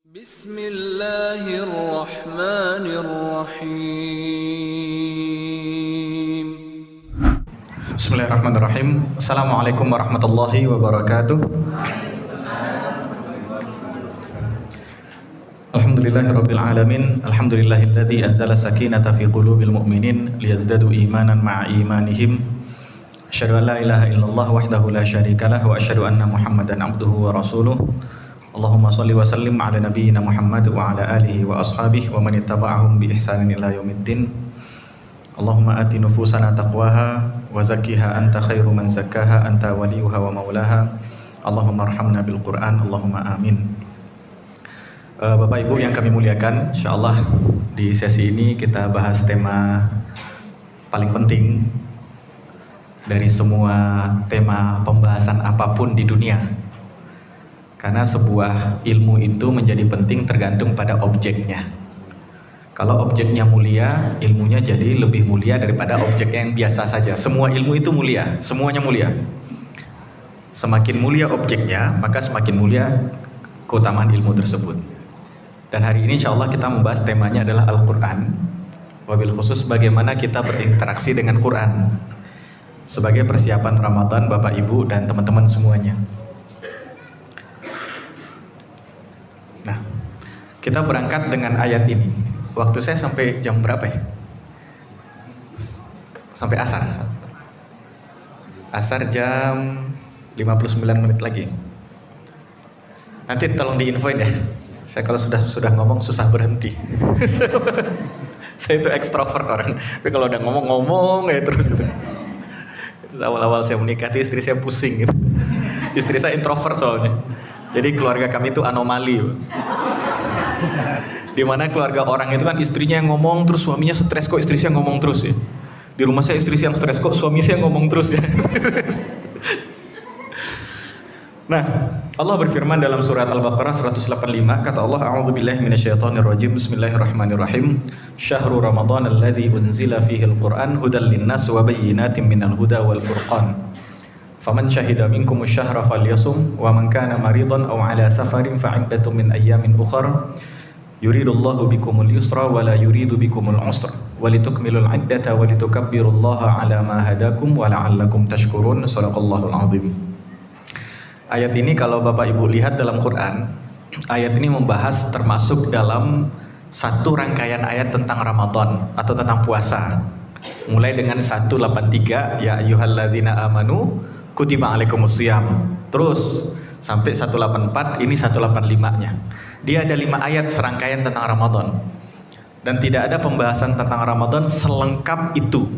Bismillahirrahmanirrahim. Bismillahirrahmanirrahim. Assalamualaikum warahmatullahi wabarakatuh. Alhamdulillahirabbil alamin. Alhamdulillahilladzi anzala sakinata fi qulubil mu'minin liyazdadu imanan ma'a imanihim. Asyhadu an la ilaha illallah wahdahu la syarikalah wa asyhadu anna Muhammadan abduhu wa rasuluh. Allahumma shalli wa sallim ala nabiyyina Muhammad wa ala alihi wa ashabihi wa man ittaba'ahum bi ihsanin ila yaumiddin. Allahumma ati nufusana taqwaha wa zakkiha anta khairu man zakkaha anta waliyuha wa maulaha. Allahumma arhamna bil Qur'an. Allahumma amin. Bapak Ibu yang kami muliakan, insyaallah di sesi ini kita bahas tema paling penting dari semua tema pembahasan apapun di dunia. Karena sebuah ilmu itu menjadi penting tergantung pada objeknya. Kalau objeknya mulia, ilmunya jadi lebih mulia daripada objek yang biasa saja. Semua ilmu itu mulia, semuanya mulia. Semakin mulia objeknya, maka semakin mulia keutamaan ilmu tersebut. Dan hari ini insya Allah kita membahas temanya adalah Al-Quran. Wabil khusus bagaimana kita berinteraksi dengan Quran. Sebagai persiapan Ramadan Bapak Ibu dan teman-teman semuanya. Nah, kita berangkat dengan ayat ini. Waktu saya sampai jam berapa ya? Sampai asar. Asar jam 59 menit lagi. Nanti tolong diinfoin ya. Saya kalau sudah ngomong susah berhenti. Saya itu ekstrovert orang. Tapi kalau udah ngomong ya terus itu. Itu awal-awal saya menikah, istri saya pusing gitu. Istri saya introvert soalnya. Jadi keluarga kami itu anomali. Dimana keluarga orang itu kan istrinya yang ngomong terus suaminya stres kok istri saya ngomong terus ya. Di rumah saya istri saya yang stres kok suami saya ngomong terus ya. Nah, Allah berfirman dalam surat Al-Baqarah 185, kata Allah, a'udzubillahi minasyaitonirrajim, bismillahirrahmanirrahim. Syahrul Ramadan alladzi unzila fihi al-Qur'an hudal linnas wa bayyinatin minal huda wal furqan. Faman syahida minkum asy-syahra falyasum wa man kana maridan aw ala safarin fa'iddatun min ayyamin ukhra. Yuridullahu bikumul yusra wa la yuridu bikumul usra wa litukmilul 'iddata wa litukabbirullaha 'ala ma hadakum wa la'allakum tashkurun. Shadaqallahul 'azim. Ayat ini kalau Bapak Ibu lihat dalam Quran, ayat ini membahas termasuk dalam satu rangkaian ayat tentang Ramadan atau tentang puasa. Mulai dengan 183, ya ayyuhalladzina amanu kutiba alaikumusiyam. Terus sampai 184, ini 185-nya. Dia ada 5 ayat serangkaian tentang Ramadan. Dan tidak ada pembahasan tentang Ramadan selengkap itu.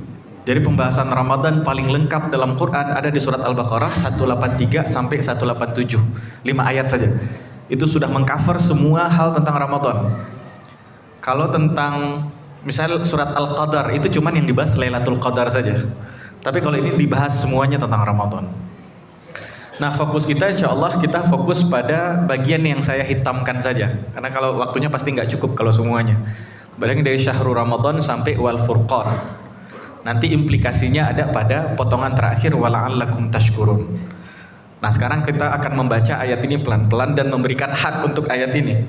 Jadi pembahasan Ramadan paling lengkap dalam Quran ada di surat Al-Baqarah 183 sampai 187. 5 ayat saja. Itu sudah mengcover semua hal tentang Ramadan. Kalau tentang misalnya surat Al-Qadar itu cuman yang dibahas Lailatul Qadar saja. Tapi kalau ini dibahas semuanya tentang Ramadan. Nah, fokus kita insya Allah kita fokus pada bagian yang saya hitamkan saja. Karena kalau waktunya pasti nggak cukup kalau semuanya. Bayangin dari Syahrul Ramadan sampai Wal Furqan. Nanti implikasinya ada pada potongan terakhir wala'allakum tashkurun. Nah, sekarang kita akan membaca ayat ini pelan-pelan dan memberikan hak untuk ayat ini.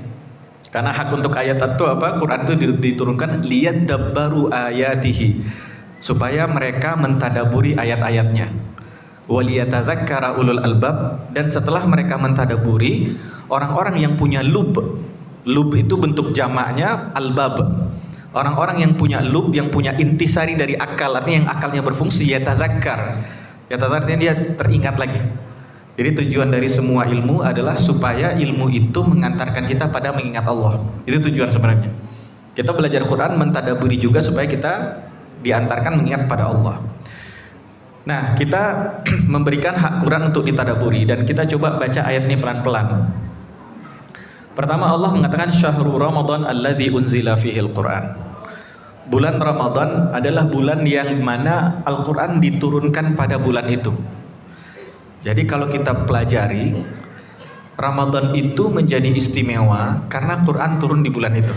Karena hak untuk ayat itu apa? Quran itu diturunkan liyadabbaru ayatihi, supaya mereka mentadaburi ayat-ayatnya. Waliyatadzakkara ulul albab, dan setelah mereka mentadaburi, orang-orang yang punya lub itu bentuk jamaknya albab. Orang-orang yang punya lub, yang punya intisari dari akal, artinya yang akalnya berfungsi, yatadzakkar. Yatadzakkar artinya dia teringat lagi. Jadi tujuan dari semua ilmu adalah supaya ilmu itu mengantarkan kita pada mengingat Allah. Itu tujuan sebenarnya. Kita belajar Quran mentadaburi juga supaya kita diantarkan mengingat pada Allah. Nah, kita memberikan hak Quran untuk ditadaburi dan kita coba baca ayat ini pelan-pelan. Pertama Allah mengatakan Syahrul Ramadan alladzi unzila fihil Quran. Bulan Ramadan adalah bulan yang mana Al-Quran diturunkan pada bulan itu. Jadi kalau kita pelajari, Ramadan itu menjadi istimewa karena Quran turun di bulan itu.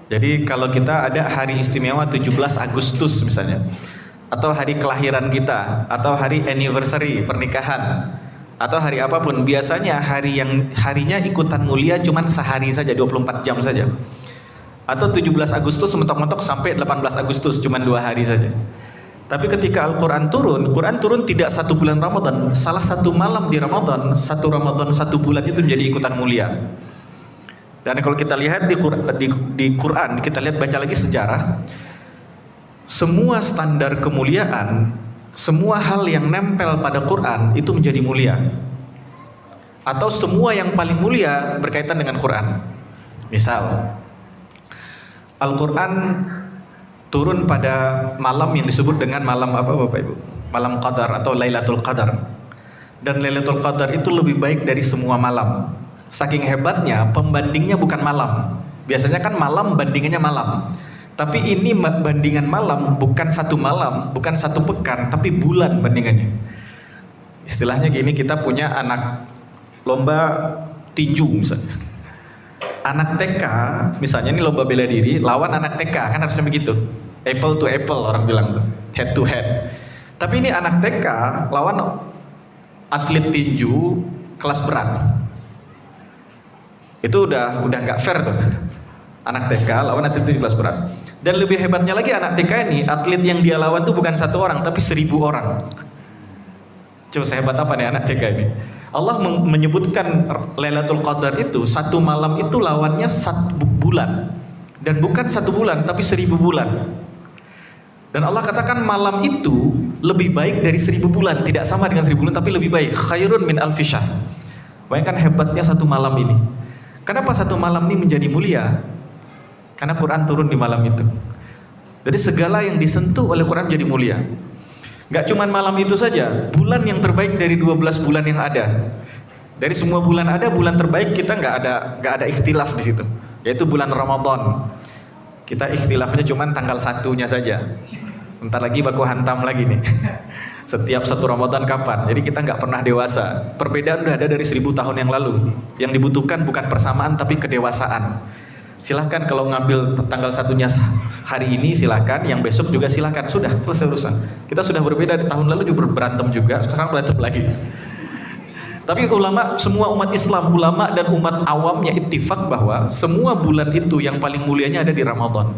Jadi kalau kita ada hari istimewa 17 Agustus misalnya, atau hari kelahiran kita, atau hari anniversary pernikahan, atau hari apapun, biasanya harinya ikutan mulia cuman sehari saja, 24 jam saja. Atau 17 Agustus mentok-mentok sampai 18 Agustus cuman 2 hari saja. Tapi ketika Al-Quran turun tidak 1 bulan Ramadan, salah satu malam di Ramadan, 1 Ramadan 1 bulan itu menjadi ikutan mulia. Dan kalau kita lihat di Quran, kita lihat baca lagi sejarah, semua standar kemuliaan, semua hal yang nempel pada Quran itu menjadi mulia. Atau semua yang paling mulia berkaitan dengan Quran. Misal, Al-Quran turun pada malam yang disebut dengan malam apa Bapak Ibu? Malam Qadar atau Lailatul Qadar. Dan Lailatul Qadar itu lebih baik dari semua malam. Saking hebatnya, pembandingnya bukan malam. Biasanya kan malam bandingannya malam. Tapi ini bandingan malam, bukan 1 malam, bukan 1 pekan, tapi bulan bandingannya. Istilahnya gini, kita punya anak lomba tinju misalnya. Anak TK, misalnya ini lomba bela diri, lawan anak TK, kan harusnya begitu. Apple to apple orang bilang tuh, head to head. Tapi ini anak TK lawan atlet tinju kelas berat. Itu udah nggak fair tuh. Anak TK lawan atlet tinju kelas berat. Dan lebih hebatnya lagi anak TK ini, atlet yang dia lawan tuh bukan 1 orang, tapi 1000 orang. Coba sehebat apa nih anak TK ini? Allah menyebutkan Lailatul Qadar itu 1 malam itu lawannya 1 bulan. Dan bukan 1 bulan, tapi 1000 bulan. Dan Allah katakan malam itu lebih baik dari 1000 bulan. Tidak sama dengan 1000 bulan, tapi lebih baik. Khairun min alfi syahr. Bayangkan hebatnya 1 malam ini. Kenapa 1 malam ini menjadi mulia? Karena Quran turun di malam itu. Jadi segala yang disentuh oleh Quran menjadi mulia. Gak cuma malam itu saja, bulan yang terbaik dari 12 bulan yang ada. Dari semua bulan ada, bulan terbaik kita nggak ada ikhtilaf di situ, yaitu bulan Ramadan. Kita ikhtilafnya cuma tanggal 1-nya saja. Bentar lagi baku hantam lagi nih. Setiap 1 Ramadan kapan? Jadi kita nggak pernah dewasa. Perbedaan udah ada dari 1000 tahun yang lalu. Yang dibutuhkan bukan persamaan tapi kedewasaan. Silahkan kalau ngambil tanggal 1-nya hari ini silahkan, yang besok juga silahkan. Sudah selesai urusan. Kita sudah berbeda, di tahun lalu juga berantem juga, sekarang berantem lagi. Tapi ulama, semua umat Islam, ulama dan umat awamnya ittifaq bahwa semua bulan itu yang paling mulianya ada di Ramadan.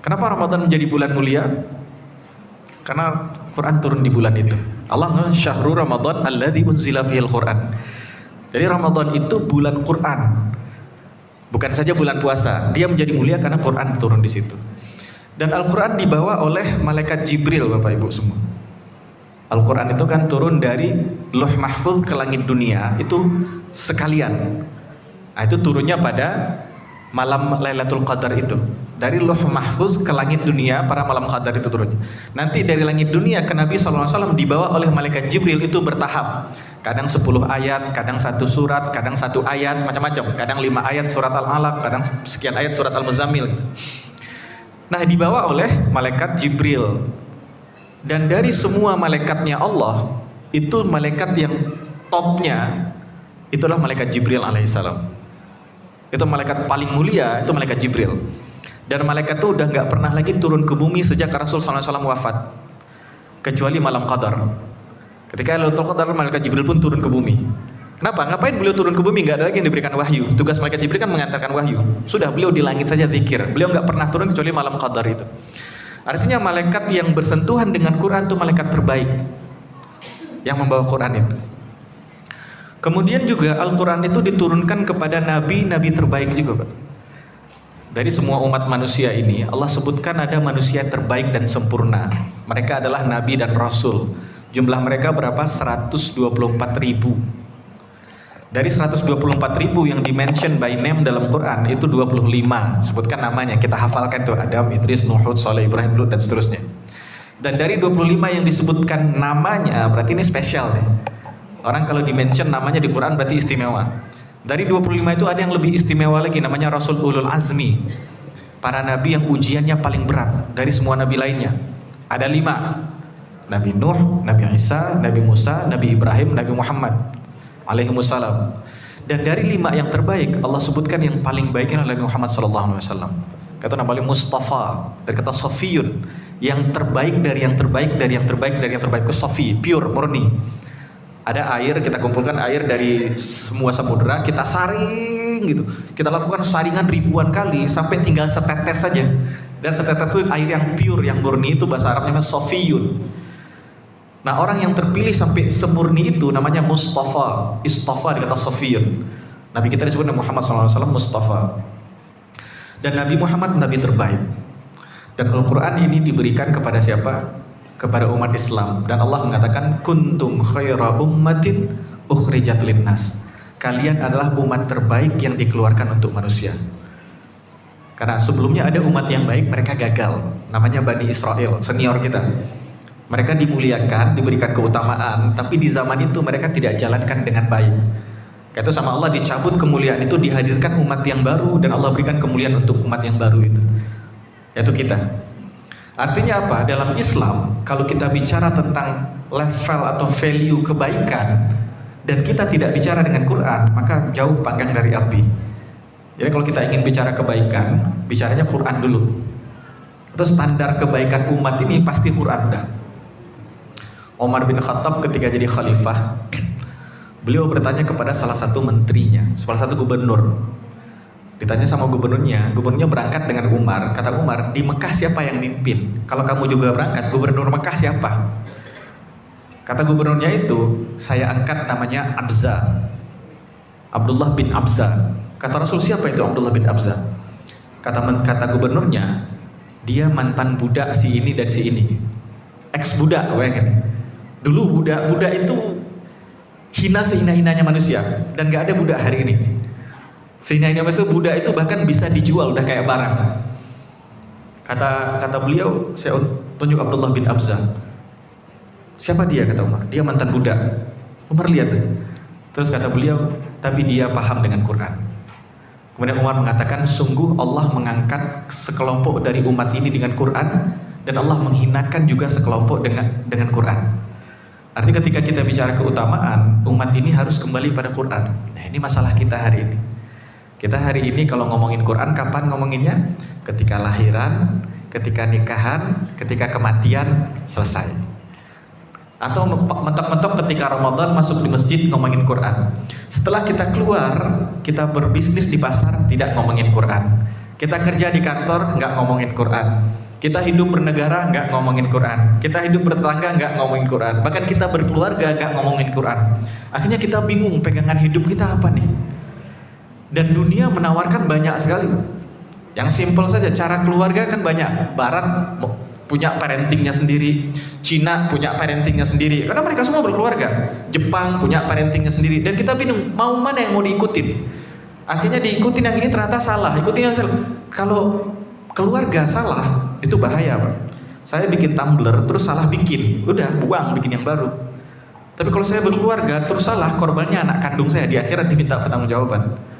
Kenapa Ramadan menjadi bulan mulia? Karena Quran turun di bulan itu. Allah mengatakan syahrul Ramadan alladzi unzila fihil Quran. Jadi Ramadan itu bulan Quran. Bukan saja bulan puasa, dia menjadi mulia karena Quran turun di situ. Dan Al-Quran dibawa oleh malaikat Jibril, Bapak Ibu semua. Al-Quran itu kan turun dari Lauh Mahfuz ke langit dunia, itu sekalian. Nah, itu turunnya pada malam Lailatul Qadar itu. Dari Lauh Mahfuz ke langit dunia, para malam Qadar itu turunnya. Nanti dari langit dunia ke Nabi SAW dibawa oleh malaikat Jibril itu bertahap. Kadang 10 ayat, kadang 1 surat, kadang 1 ayat, macam-macam. Kadang 5 ayat surat Al-Alaq, kadang sekian ayat surat Al-Muzammil. Nah, dibawa oleh malaikat Jibril. Dan dari semua malaikatnya Allah, itu malaikat yang topnya itulah malaikat Jibril alaihissalam. Itu malaikat paling mulia, itu malaikat Jibril. Dan malaikat itu udah nggak pernah lagi turun ke bumi sejak Rasul SAW wafat, kecuali malam Qadar. Ketika Lailatul Qadar, malaikat Jibril pun turun ke bumi. Kenapa? Ngapain beliau turun ke bumi? Nggak ada lagi yang diberikan wahyu. Tugas malaikat Jibril kan mengantarkan wahyu. Sudah, beliau di langit saja zikir. Beliau nggak pernah turun kecuali malam Qadar itu. Artinya malaikat yang bersentuhan dengan Quran itu malaikat terbaik yang membawa Quran itu. Kemudian juga Al-Quran itu diturunkan kepada nabi-nabi terbaik juga, Pak. Dari semua umat manusia ini, Allah sebutkan ada manusia terbaik dan sempurna. Mereka adalah nabi dan rasul. Jumlah mereka berapa? 124.000. Dari 124.000 yang dimention by name dalam Quran, itu 25 sebutkan namanya, kita hafalkan tuh, Adam, Idris, Nuh, Saleh, Ibrahim, Lut, dan seterusnya. Dan dari 25 yang disebutkan namanya, berarti ini spesial nih. Orang kalau dimention namanya di Quran berarti istimewa. Dari 25 itu ada yang lebih istimewa lagi, namanya Rasul Ulul Azmi. Para nabi yang ujiannya paling berat dari semua nabi lainnya. Ada 5. Nabi Nuh, Nabi Isa, Nabi Musa, Nabi Ibrahim, Nabi Muhammad alaihimussalam. Dan dari 5 yang terbaik, Allah sebutkan yang paling baiknya adalah Nabi Muhammad SAW. Kata Nabi Mustafa, dari kata Safiyun, yang terbaik dari yang terbaik dari yang terbaik dari yang terbaik, itu Safi, pure, murni. Ada air, kita kumpulkan air dari semua samudera, kita saring gitu. Kita lakukan saringan ribuan kali sampai tinggal setetes saja. Dan setetes itu air yang pure, yang murni, itu bahasa Arabnya sofiyun. Nah, orang yang terpilih sampai semurni itu namanya Mustafa. Istafa dikata sofiyun. Nabi kita disebut Nabi Muhammad SAW Mustafa. Dan Nabi Muhammad Nabi terbaik. Dan Al-Quran ini diberikan kepada siapa? Kepada umat Islam. Dan Allah mengatakan kuntum khaira ummatin ukhrijat linnas. Kalian adalah umat terbaik yang dikeluarkan untuk manusia. Karena sebelumnya ada umat yang baik, mereka gagal. Namanya Bani Israel, senior kita. Mereka dimuliakan, diberikan keutamaan, tapi di zaman itu mereka tidak jalankan dengan baik. Kata sama Allah, dicabut kemuliaan itu, dihadirkan umat yang baru, dan Allah berikan kemuliaan untuk umat yang baru itu, yaitu kita. Artinya apa? Dalam Islam, kalau kita bicara tentang level atau value kebaikan, dan kita tidak bicara dengan Quran, maka jauh panggang dari api. Jadi kalau kita ingin bicara kebaikan, bicaranya Quran dulu. Itu standar kebaikan umat ini pasti Quran dah. Umar bin Khattab ketika jadi khalifah, beliau bertanya kepada salah satu menterinya, salah satu gubernur. Ditanya sama gubernurnya berangkat dengan Umar. Kata Umar, di Mekah siapa yang mimpin? Kalau kamu juga berangkat, gubernur Mekah siapa? Kata gubernurnya itu, saya angkat namanya Abza, Abdullah bin Abza. Kata Rasul, siapa itu Abdullah bin Abza? Kata gubernurnya, dia mantan budak si ini dan si ini. Ex budak, bayangin. Dulu budak itu hina sehina-hinanya manusia, dan gak ada budak hari ini. Sehina-hinanya manusia, budak itu bahkan bisa dijual udah kayak barang. Kata beliau, saya tunjuk Abdullah bin Abza. Siapa dia? Kata Umar. Dia mantan budak. Umar lihat. Terus kata beliau, tapi dia paham dengan Quran. Kemudian Umar mengatakan, sungguh Allah mengangkat sekelompok dari umat ini dengan Quran, dan Allah menghinakan juga sekelompok dengan Quran. Artinya ketika kita bicara keutamaan, umat ini harus kembali pada Quran. Nah, ini masalah kita hari ini. Kita hari ini kalau ngomongin Quran, kapan ngomonginnya? Ketika lahiran, ketika nikahan, ketika kematian, selesai. Atau mentok-mentok ketika Ramadan masuk di masjid ngomongin Quran. Setelah kita keluar, kita berbisnis di pasar, tidak ngomongin Quran. Kita kerja di kantor, nggak ngomongin Quran. Kita hidup bernegara, nggak ngomongin Quran. Kita hidup bertetangga, nggak ngomongin Quran. Bahkan kita berkeluarga, nggak ngomongin Quran. Akhirnya kita bingung, pegangan hidup kita apa nih? Dan dunia menawarkan banyak sekali. Yang simpel saja, cara keluarga kan banyak. Barat punya parentingnya sendiri, Cina punya parentingnya sendiri, karena mereka semua berkeluarga. Jepang punya parentingnya sendiri, dan kita bingung mau mana yang mau diikutin. Akhirnya diikutin yang ini ternyata salah, ikutin yang salah. Kalau keluarga salah, itu bahaya, Pak. Saya bikin tumbler terus salah bikin, udah buang, bikin yang baru. Tapi kalau saya berkeluarga terus salah, korbannya anak kandung saya, di akhirat diminta pertanggungjawaban.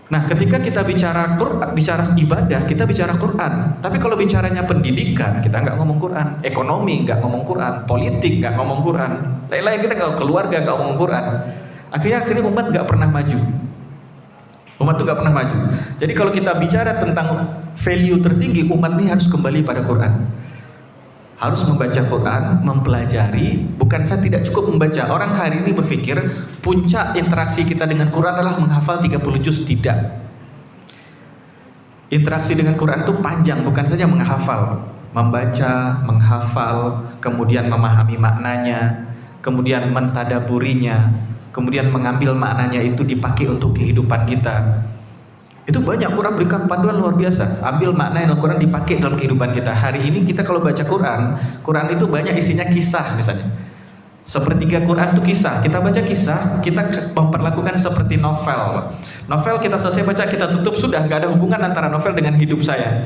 Nah, ketika kita bicara Quran, bicara ibadah, kita bicara Quran. Tapi kalau bicaranya pendidikan, kita nggak ngomong Quran. Ekonomi nggak ngomong Quran. Politik nggak ngomong Quran. Lain-lain kita nggak, keluarga nggak ngomong Quran. Akhirnya umat nggak pernah maju. Umat itu nggak pernah maju. Jadi kalau kita bicara tentang value tertinggi, umat ini harus kembali pada Quran. Harus membaca Quran, mempelajari. Bukan saya tidak cukup membaca. Orang hari ini berpikir puncak interaksi kita dengan Quran adalah menghafal 30 juz. Tidak. Interaksi dengan Quran itu panjang, bukan saja menghafal. Membaca, menghafal, kemudian memahami maknanya, kemudian mentadaburinya, kemudian mengambil maknanya itu dipakai untuk kehidupan kita. Itu banyak, Quran berikan panduan luar biasa. Ambil makna yang Al-Quran dipakai dalam kehidupan kita. Hari ini kita kalau baca Quran itu banyak isinya kisah misalnya. Sepertiga Quran itu kisah. Kita baca kisah, kita memperlakukan seperti novel. Novel kita selesai baca, kita tutup, sudah, nggak ada hubungan antara novel dengan hidup saya.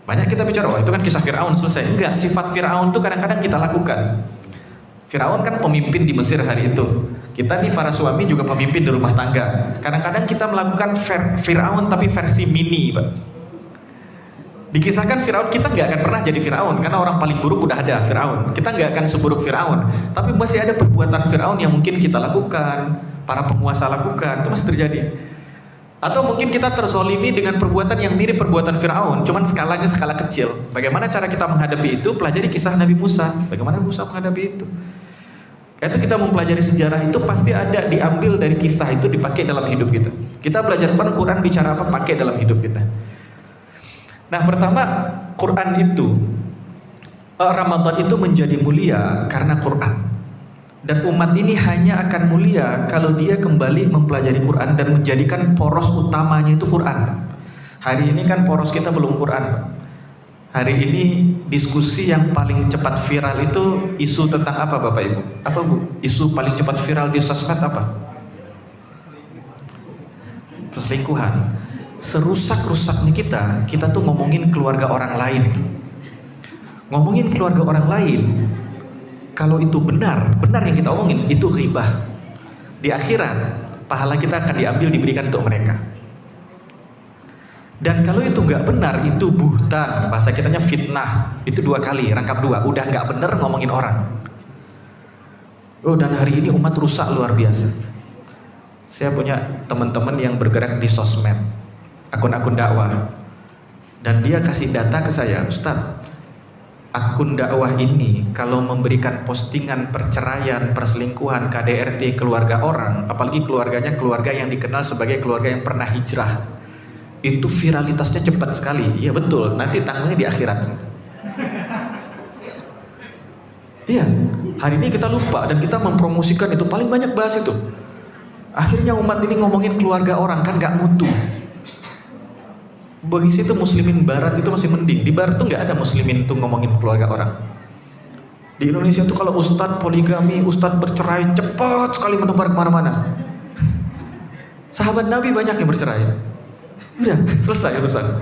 Banyak kita bicara, itu kan kisah Fir'aun, selesai. Enggak, sifat Fir'aun itu kadang-kadang kita lakukan. Fir'aun kan pemimpin di Mesir hari itu. Kita nih para suami juga pemimpin di rumah tangga. Kadang-kadang kita melakukan Fir'aun tapi versi mini, Pak. Dikisahkan Fir'aun, kita nggak akan pernah jadi Fir'aun karena orang paling buruk udah ada, Fir'aun. Kita nggak akan seburuk Fir'aun, tapi masih ada perbuatan Fir'aun yang mungkin kita lakukan, para penguasa lakukan, itu masih terjadi. Atau mungkin kita terzolimi dengan perbuatan yang mirip perbuatan Fir'aun, cuman skalanya skala kecil. Bagaimana cara kita menghadapi itu? Pelajari kisah Nabi Musa. Bagaimana Musa menghadapi itu? Itu kita mempelajari sejarah itu pasti ada diambil dari kisah itu dipakai dalam hidup kita. Kita belajar Quran bicara apa pakai dalam hidup kita. Nah, pertama Quran itu Ramadan itu menjadi mulia karena Quran. Dan umat ini hanya akan mulia kalau dia kembali mempelajari Quran dan menjadikan poros utamanya itu Quran. Hari ini kan poros kita belum Quran, Pak. Hari ini diskusi yang paling cepat viral itu isu tentang apa Bapak Ibu? Apa Bu? Isu paling cepat viral di sosmed apa? Perselingkuhan. Serusak-rusaknya kita tuh ngomongin keluarga orang lain. Ngomongin keluarga orang lain, kalau itu benar yang kita omongin, itu ghibah. Di akhirat, pahala kita akan diambil diberikan untuk mereka. Dan kalau itu nggak benar, itu buhtan, bahasa kitanya fitnah. Itu 2 kali, rangkap 2. Udah nggak benar ngomongin orang. Oh, dan hari ini umat rusak luar biasa. Saya punya teman-teman yang bergerak di sosmed, akun-akun dakwah, dan dia kasih data ke saya, Ustaz, akun dakwah ini kalau memberikan postingan perceraian, perselingkuhan, KDRT keluarga orang, apalagi keluarganya keluarga yang dikenal sebagai keluarga yang pernah hijrah, itu viralitasnya cepat sekali. Iya betul, nanti tanggungnya di akhirat. Iya, hari ini kita lupa dan kita mempromosikan itu, paling banyak bahas itu. Akhirnya umat ini ngomongin keluarga orang, kan gak mutu. Bagi situ muslimin barat itu masih mending. Di barat tuh gak ada muslimin tuh ngomongin keluarga orang. Di Indonesia tuh kalau ustadz poligami, ustadz bercerai, cepat sekali menebar kemana-mana. Sahabat Nabi banyak yang bercerai. Udah selesai urusan.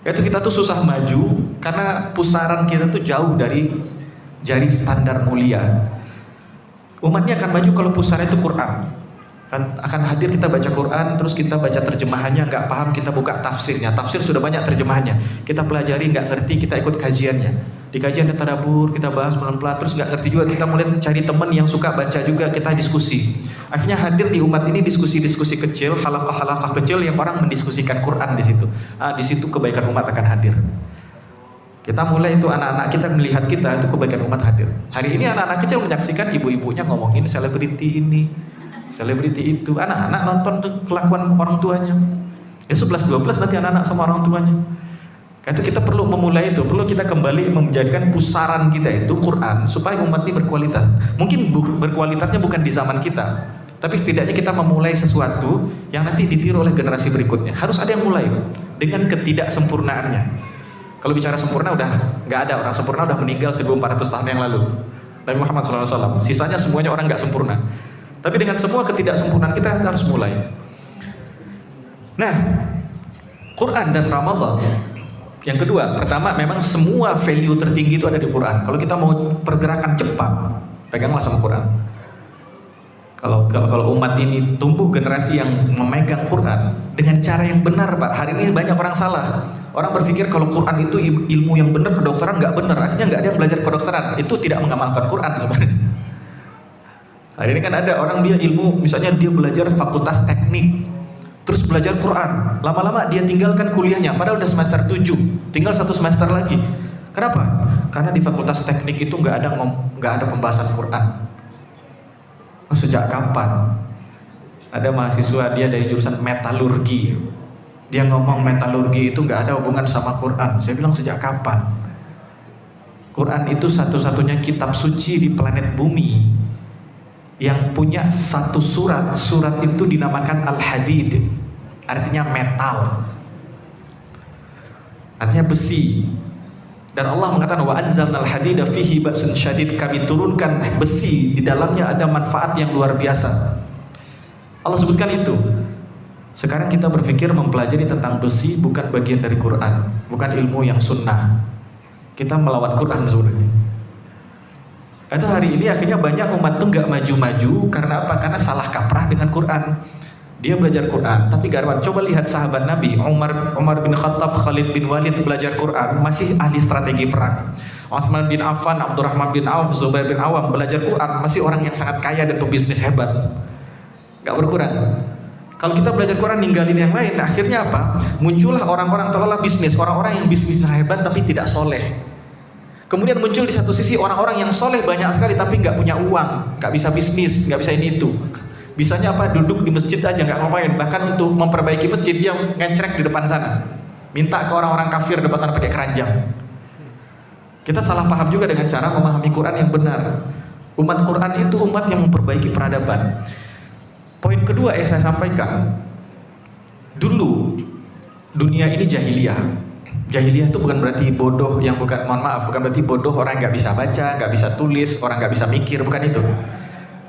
Itu kita tuh susah maju karena pusaran kita tuh jauh dari jari standar mulia. Umatnya akan maju kalau pusaran itu Quran. Akan hadir kita baca Quran, terus kita baca terjemahannya, nggak paham kita buka tafsirnya. Tafsir sudah banyak terjemahannya. Kita pelajari, nggak ngerti kita ikut kajiannya. Di kajian ada tadabbur, kita bahas pelan-pelan, terus nggak ngerti juga kita mulai cari teman yang suka baca juga, kita diskusi. Akhirnya hadir di umat ini diskusi-diskusi kecil, halaqah-halaqah kecil yang orang mendiskusikan Quran di situ. Di situ kebaikan umat akan hadir. Kita mulai itu anak-anak kita melihat kita itu kebaikan umat hadir. Hari ini anak-anak kecil menyaksikan ibu-ibunya ngomongin selebriti ini, selebriti itu. Anak-anak nonton tuh kelakuan orang tuanya. Ya 11-12 nanti anak-anak sama orang tuanya. Itu kita perlu memulai itu, perlu kita kembali menjadikan pusaran kita itu Quran supaya umat ini berkualitas. Mungkin berkualitasnya bukan di zaman kita, tapi setidaknya kita memulai sesuatu yang nanti ditiru oleh generasi berikutnya. Harus ada yang mulai dengan ketidaksempurnaannya. Kalau bicara sempurna udah nggak ada, orang sempurna udah meninggal 1400 tahun yang lalu. Nabi Muhammad SAW. Sisanya semuanya orang nggak sempurna. Tapi dengan semua ketidaksempurnaan kita harus mulai. Nah, Quran dan Ramadan. Yang kedua, pertama memang semua value tertinggi itu ada di Quran. Kalau kita mau pergerakan cepat, peganglah sama Quran. Kalau umat ini tumbuh generasi yang memegang Quran dengan cara yang benar, Pak. Hari ini banyak orang salah. Orang berpikir kalau Quran itu ilmu yang benar, kedokteran nggak benar. Akhirnya nggak ada yang belajar kedokteran. Itu tidak mengamalkan Quran sebenarnya. Hari ini kan ada orang dia ilmu, misalnya dia belajar fakultas teknik, terus belajar Quran, lama-lama dia tinggalkan kuliahnya, padahal udah semester 7, tinggal 1 semester lagi. Kenapa? Karena di fakultas teknik itu nggak ada pembahasan Quran. Sejak kapan? Ada mahasiswa dia dari jurusan metalurgi, dia ngomong metalurgi itu nggak ada hubungan sama Quran. Saya bilang sejak kapan? Quran itu satu-satunya kitab suci di planet bumi yang punya satu surat itu dinamakan Al-Hadid, artinya metal, artinya besi. Dan Allah mengatakan wa anzalnal hadida fihi ba'sun syadid, kami turunkan besi, di dalamnya ada manfaat yang luar biasa. Allah sebutkan itu. Sekarang kita berpikir mempelajari tentang besi bukan bagian dari Quran, bukan ilmu yang sunnah. Kita melawan Quran sebenarnya. Itu hari ini akhirnya banyak umat tuh nggak maju-maju karena apa? Karena salah kaprah dengan Quran. Dia belajar Quran, tapi garwan. Coba lihat sahabat Nabi, Umar bin Khattab, Khalid bin Walid belajar Quran, masih ahli strategi perang. Utsman bin Affan, Abdurrahman bin Auf, Zubair bin Awam belajar Quran, masih orang yang sangat kaya dan pebisnis hebat. Gak berkurang. Kalau kita belajar Quran ninggalin yang lain, akhirnya apa? Muncullah orang-orang terlola bisnis, orang-orang yang bisnisnya hebat tapi tidak soleh. Kemudian muncul di satu sisi orang-orang yang soleh banyak sekali tapi nggak punya uang, nggak bisa bisnis, nggak bisa ini itu. Bisanya apa? Duduk di masjid aja, nggak ngapain. Bahkan untuk memperbaiki masjid dia ngencrek di depan sana, minta ke orang-orang kafir depan sana pakai keranjang. Kita salah paham juga dengan cara memahami Quran yang benar. Umat Quran itu umat yang memperbaiki peradaban. Poin kedua yang saya sampaikan, dulu dunia ini jahiliyah. Jahiliyah itu bukan berarti bodoh yang bukan, mohon maaf, bukan berarti bodoh orang nggak bisa baca, nggak bisa tulis, orang nggak bisa mikir, bukan itu.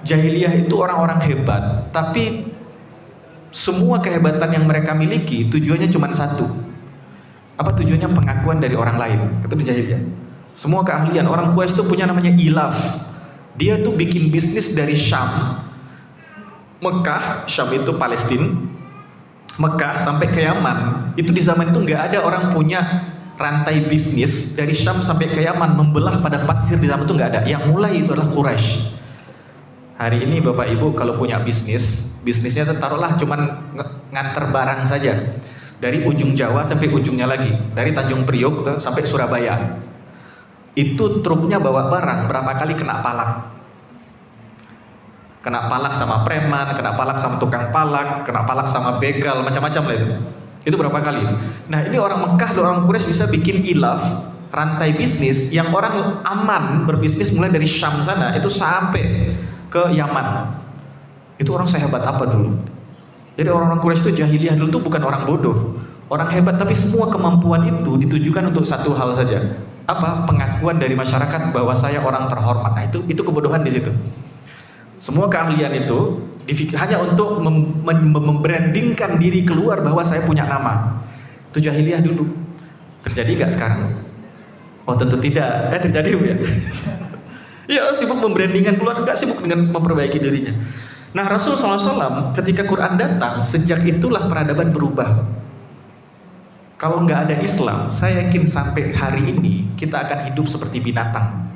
Jahiliyah itu orang-orang hebat, tapi semua kehebatan yang mereka miliki tujuannya cuma satu. Apa tujuannya? Pengakuan dari orang lain. Itu jahiliyah. Semua keahlian orang Quraisy itu punya namanya ilaf. Dia tuh bikin bisnis dari Syam, Mekah, Syam itu Palestina, Mekah sampai ke Yaman. Itu di zaman itu nggak ada orang punya rantai bisnis dari Syam sampai ke Yaman membelah padang pasir. Di zaman itu nggak ada. Yang mulai itu adalah Quraisy. Hari ini Bapak Ibu kalau punya bisnisnya taruhlah cuman nganter barang saja dari ujung Jawa sampai ujungnya lagi, dari Tanjung Priok sampai Surabaya. Itu truknya bawa barang berapa kali kena palak. Kena palak sama preman, kena palak sama tukang palak, kena palak sama begal, macam-macam lah itu. Itu berapa kali? Nah ini orang Mekah dan orang Quraisy bisa bikin ilaf, rantai bisnis yang orang aman berbisnis mulai dari Syam sana itu sampai ke Yaman. Itu orang sehebat apa dulu? Jadi orang-orang Quraisy itu jahiliyah dulu tuh bukan orang bodoh, orang hebat, tapi semua kemampuan itu ditujukan untuk satu hal saja. Apa? Pengakuan dari masyarakat bahwa saya orang terhormat. Nah itu kebodohan di situ. Semua keahlian itu hanya untuk membrandingkan diri keluar bahwa saya punya nama. Itu jahiliyah dulu. Terjadi nggak sekarang? Oh tentu tidak. Terjadi ya. Ya sibuk membrandingkan keluar, nggak sibuk dengan memperbaiki dirinya. Nah Rasul SAW ketika Quran datang, sejak itulah peradaban berubah. Kalau nggak ada Islam, saya yakin sampai hari ini kita akan hidup seperti binatang.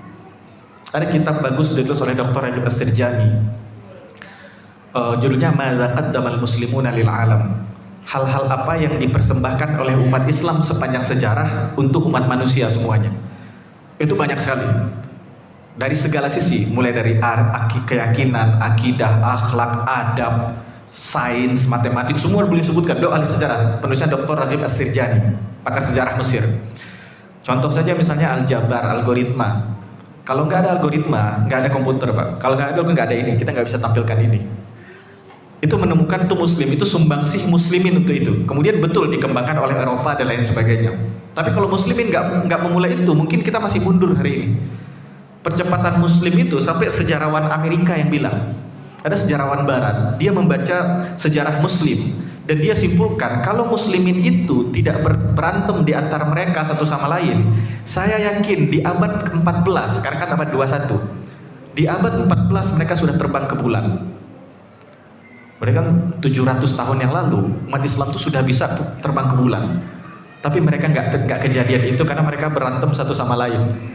Ada kitab bagus ditulis oleh Dr. Rajab As-Sirjani. Judulnya Madza Qaddamal Muslimuna lil Alam. Hal-hal apa yang dipersembahkan oleh umat Islam sepanjang sejarah untuk umat manusia semuanya. Itu banyak sekali. Dari segala sisi, mulai dari keyakinan, akidah, akhlak, adab, sains, matematik, semua boleh disebutkan. Doa ahli sejarah, penulisan Dr. Rajab As-Sirjani, pakar sejarah Mesir. Contoh saja misalnya aljabar, algoritma. Kalau nggak ada algoritma, nggak ada komputer Pak. Kalau nggak ada ini, kita nggak bisa tampilkan ini. Itu menemukan tuh Muslim, itu sumbangsih Muslimin untuk itu. Kemudian betul dikembangkan oleh Eropa dan lain sebagainya. Tapi kalau Muslimin nggak memulai itu, mungkin kita masih mundur hari ini. Percepatan Muslim itu sampai sejarawan Amerika yang bilang, ada sejarawan Barat, dia membaca sejarah Muslim dan dia simpulkan kalau Muslimin itu tidak berantem di antara mereka satu sama lain. Saya yakin di abad ke-14, sekarang kan abad 21, di abad 14 mereka sudah terbang ke bulan. Mereka 700 tahun yang lalu umat Islam itu sudah bisa terbang ke bulan. Tapi mereka nggak kejadian itu karena mereka berantem satu sama lain.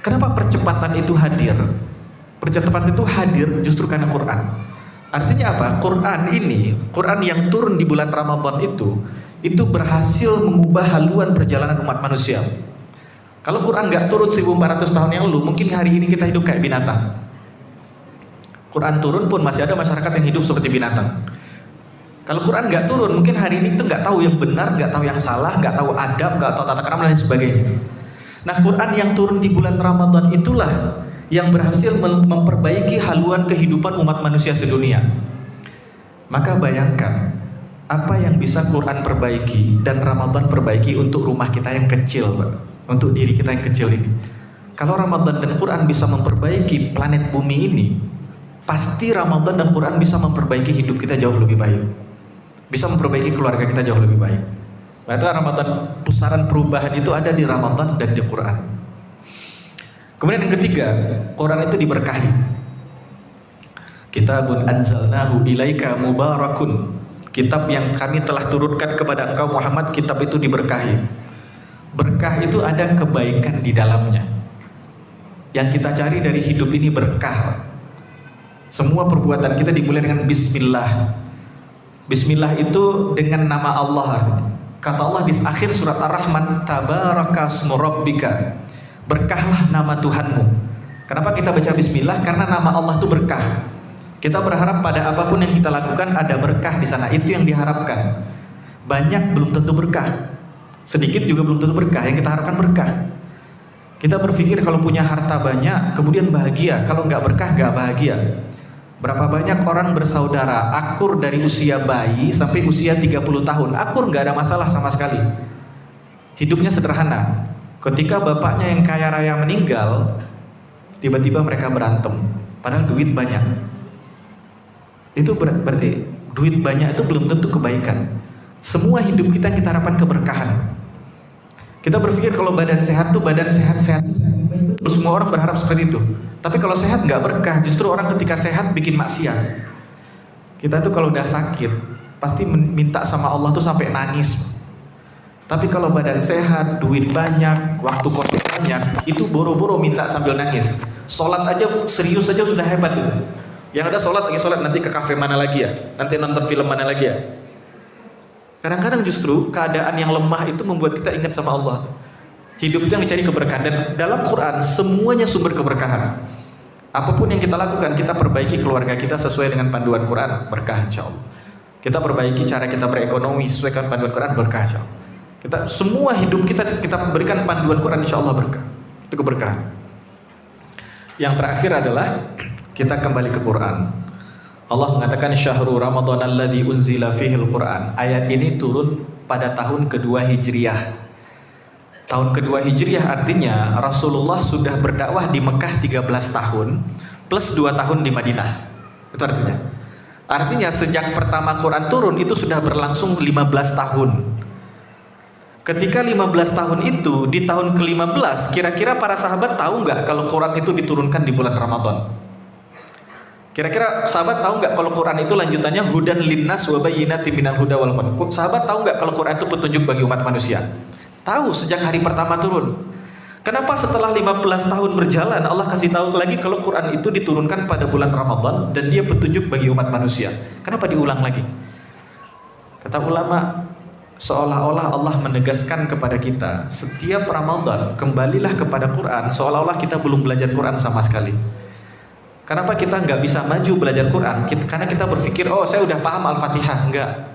Kenapa percepatan itu hadir? Percepatan itu hadir justru karena Quran. Artinya apa? Quran yang turun di bulan Ramadan itu berhasil mengubah haluan perjalanan umat manusia. Kalau Quran nggak turun 1400 tahun yang lalu, mungkin hari ini kita hidup kayak binatang. Quran turun pun masih ada masyarakat yang hidup seperti binatang. Kalau Quran nggak turun, mungkin hari ini tuh nggak tahu yang benar, nggak tahu yang salah, nggak tahu adab, nggak tahu tata krama dan lain sebagainya. Nah Quran yang turun di bulan Ramadan itulah yang berhasil memperbaiki haluan kehidupan umat manusia sedunia. Maka bayangkan apa yang bisa Quran perbaiki dan Ramadan perbaiki untuk rumah kita yang kecil, Pak. Untuk diri kita yang kecil ini. Kalau Ramadan dan Quran bisa memperbaiki planet bumi ini, pasti Ramadan dan Quran bisa memperbaiki hidup kita jauh lebih baik. Bisa memperbaiki keluarga kita jauh lebih baik. Nah, itu Ramadan, pusaran perubahan itu ada di Ramadan dan di Quran. Kemudian yang ketiga, Quran itu diberkahi. Kitabun anzalnahu ilaika mubarakun. Kitab yang kami telah turunkan kepada engkau Muhammad, kitab itu diberkahi. Berkah itu ada kebaikan di dalamnya. Yang kita cari dari hidup ini berkah. Semua perbuatan kita dimulai dengan bismillah. Bismillah itu dengan nama Allah artinya. Kata Allah di akhir surat Ar-Rahman, Tabaraka asmu rabbika. berkahlah nama Tuhanmu. Kenapa kita baca bismillah? Karena nama Allah itu berkah. Kita berharap pada apapun yang kita lakukan ada berkah di sana. Itu yang diharapkan. Banyak belum tentu berkah. Sedikit juga belum tentu berkah. Yang kita harapkan berkah. Kita berpikir kalau punya harta banyak kemudian bahagia. Kalau nggak berkah nggak bahagia. Berapa banyak orang bersaudara akur dari usia bayi sampai usia 30 tahun. Akur nggak ada masalah sama sekali. Hidupnya sederhana. Ketika bapaknya yang kaya raya meninggal, tiba-tiba mereka berantem. Padahal duit banyak. Itu berarti duit banyak itu belum tentu kebaikan. Semua hidup kita harapkan keberkahan. Kita berpikir kalau badan sehat tuh badan sehat-sehat. Semua orang berharap seperti itu. Tapi kalau sehat nggak berkah, justru orang ketika sehat bikin maksiat. Kita tuh kalau udah sakit pasti minta sama Allah tuh sampai nangis. Tapi kalau badan sehat, duit banyak, waktu kosong banyak, itu boro-boro minta sambil nangis. Sholat aja serius aja sudah hebat gitu. Yang ada sholat lagi sholat, nanti ke kafe mana lagi ya? Nanti nonton film mana lagi ya? Kadang-kadang justru keadaan yang lemah itu membuat kita ingat sama Allah. Hidup itu yang dicari keberkahan, dan dalam Quran semuanya sumber keberkahan. Apapun yang kita lakukan, kita perbaiki keluarga kita sesuai dengan panduan Quran, berkah insya Allah. Kita perbaiki cara kita berekonomi sesuai dengan panduan Quran, berkah insya Allah. Semua hidup kita berikan panduan Quran, insya Allah berkah. Itu keberkahan. Yang terakhir adalah kita kembali ke Quran. Allah mengatakan syahrul Ramadan alladzi unzila fihil Quran. Ayat ini turun pada tahun kedua Hijriah. Tahun kedua Hijriah artinya Rasulullah sudah berdakwah di Mekah 13 tahun plus 2 tahun di Madinah. Itu artinya. Artinya sejak pertama Quran turun itu sudah berlangsung 15 tahun. Ketika 15 tahun itu, di tahun ke-15 kira-kira para sahabat tahu nggak kalau Quran itu diturunkan di bulan Ramadan? Kira-kira sahabat tahu nggak kalau Quran itu lanjutannya hudan linnas wa bayyinatin minal huda wal furqan? Sahabat tahu nggak kalau Quran itu petunjuk bagi umat manusia? Tahu sejak hari pertama turun. Kenapa setelah 15 tahun berjalan Allah kasih tahu lagi kalau Quran itu diturunkan pada bulan Ramadan dan dia petunjuk bagi umat manusia? Kenapa diulang lagi? Kata ulama, seolah-olah Allah menegaskan kepada kita setiap Ramadan kembalilah kepada Quran, seolah-olah kita belum belajar Quran sama sekali. Kenapa kita nggak bisa maju belajar Quran? Karena kita berpikir, oh saya udah paham Al-Fatihah. Enggak.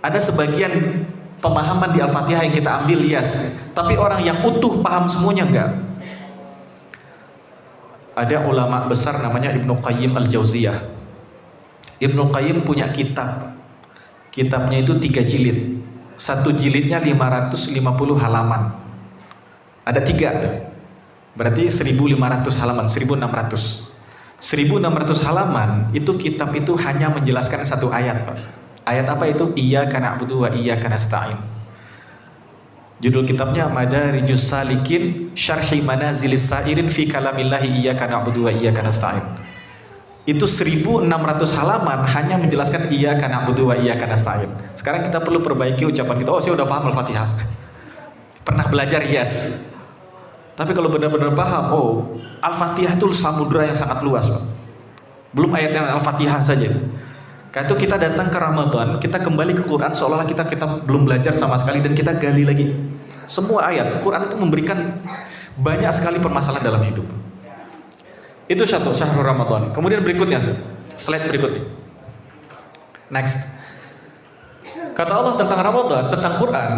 Ada sebagian pemahaman di Al-Fatihah yang kita ambil, yes. Tapi orang yang utuh paham semuanya enggak. Ada ulama besar namanya Ibnu Qayyim Al-Jauziyah. Ibnu Qayyim punya kitab. Kitabnya itu 3 jilid. Satu jilidnya 550 halaman. Ada 3 tuh. Berarti 1500 halaman, 1600. 1600 halaman itu kitab itu hanya menjelaskan satu ayat, Pak. Ayat apa itu? Iyyaka na'budu wa iyyaka nasta'in. Judul kitabnya Madarijus Salikin Syarhi Manazilis Sa'irin fi Kalamillahi Iyyaka na'budu wa iyyaka nasta'in. Itu 1600 halaman hanya menjelaskan iyyaka na'budu wa iyyaka nasta'in. Sekarang kita perlu perbaiki ucapan kita. Oh, saya udah paham Al-Fatihah. Pernah belajar? Yes. Tapi kalau benar-benar paham, oh, Al-Fatihah itu samudra yang sangat luas, Pak. Belum ayat yang Al-Fatihah saja. Karena itu kita datang ke Ramadan, kita kembali ke Quran seolah-olah kita belum belajar sama sekali dan kita gali lagi. Semua ayat Quran itu memberikan banyak sekali permasalahan dalam hidup. Itu satu syahrul Ramadan. Kemudian berikutnya, slide berikutnya. Next. Kata Allah tentang Ramadan, tentang Quran,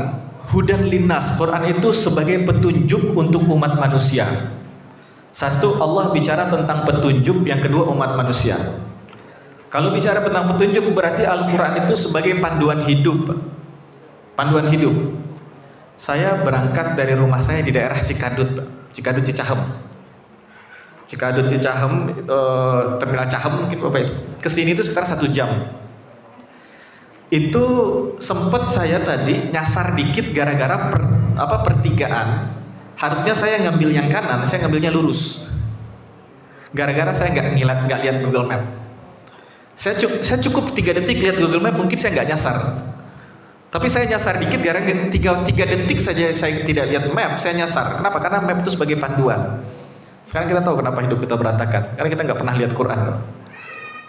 hudan linnas. Quran itu sebagai petunjuk untuk umat manusia. Satu, Allah bicara tentang petunjuk, yang kedua umat manusia. Kalau bicara tentang petunjuk berarti Al-Quran itu sebagai panduan hidup. Panduan hidup. Saya berangkat dari rumah saya di daerah Cikadut, Cikadut Cicahem. Cikadut Cicahem, terminal Cahem mungkin Bapak itu. Kesini itu sekitar 1 jam. Itu sempat saya tadi nyasar dikit gara-gara pertigaan. Harusnya saya ngambil yang kanan, saya ngambilnya lurus. Gara-gara saya nggak lihat Google Map. Saya cukup 3 detik lihat Google Map, mungkin saya nggak nyasar. Tapi saya nyasar dikit gara-gara 3 detik saja saya tidak lihat map, saya nyasar. Kenapa? Karena map itu sebagai panduan. Sekarang kita tahu kenapa hidup kita berantakan. Karena kita nggak pernah lihat Quran.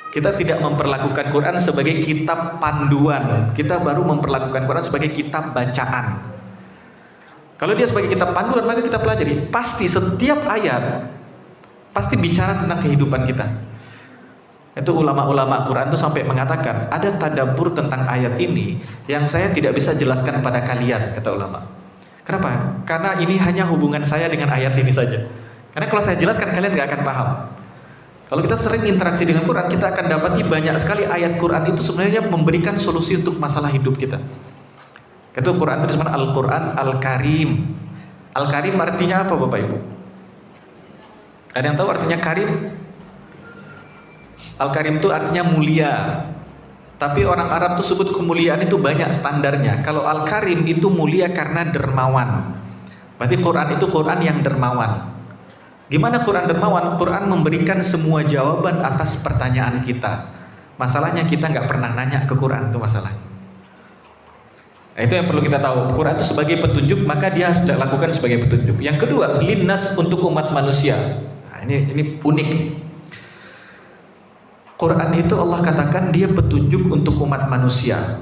Kita tidak memperlakukan Quran sebagai kitab panduan. Kita baru memperlakukan Quran sebagai kitab bacaan. Kalau dia sebagai kitab panduan, maka kita pelajari. Pasti setiap ayat pasti bicara tentang kehidupan kita. Itu ulama-ulama Quran itu sampai mengatakan ada tadabbur tentang ayat ini yang saya tidak bisa jelaskan pada kalian, kata ulama. Kenapa? Karena ini hanya hubungan saya dengan ayat ini saja. Karena kalau saya jelaskan kalian nggak akan paham. Kalau kita sering interaksi dengan Quran, kita akan dapati banyak sekali ayat Quran itu sebenarnya memberikan solusi untuk masalah hidup kita. Itu Quran itu disebut Al-Quran Al-Karim. Al-Karim artinya apa Bapak Ibu? Ada yang tahu artinya Karim? Al-Karim itu artinya mulia. Tapi orang Arab tuh sebut kemuliaan itu banyak standarnya. Kalau Al-Karim itu mulia karena dermawan. Berarti Quran itu Quran yang dermawan. Gimana Quran dermawan? Quran memberikan semua jawaban atas pertanyaan kita. Masalahnya kita nggak pernah nanya ke Quran, itu masalahnya. Nah, itu yang perlu kita tahu. Quran itu sebagai petunjuk, maka dia harus lakukan sebagai petunjuk. Yang kedua, linnas untuk umat manusia. Nah, ini unik. Quran itu Allah katakan dia petunjuk untuk umat manusia.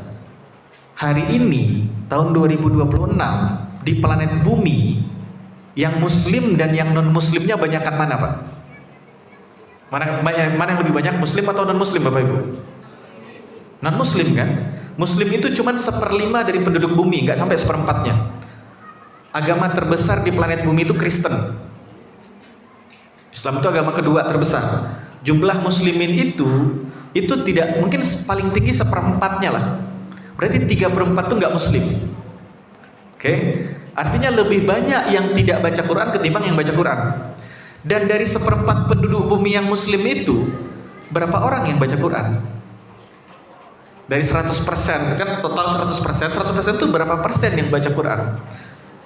Hari ini tahun 2026 di planet bumi yang muslim dan yang non muslimnya banyakkan mana Pak? Mana yang lebih banyak, muslim atau non muslim Bapak Ibu? Non muslim kan? Muslim itu cuma 1/5 dari penduduk bumi, nggak sampai 1/4-nya. Agama terbesar di planet bumi itu Kristen. Islam itu agama kedua terbesar. Jumlah muslimin itu tidak mungkin paling tinggi 1/4-nya lah. Berarti 3/4 itu nggak muslim. Oke? Artinya lebih banyak yang tidak baca Quran ketimbang yang baca Quran. Dan dari 1/4 penduduk bumi yang muslim itu, berapa orang yang baca Quran? Dari 100%, kan total 100% itu berapa persen yang baca Quran?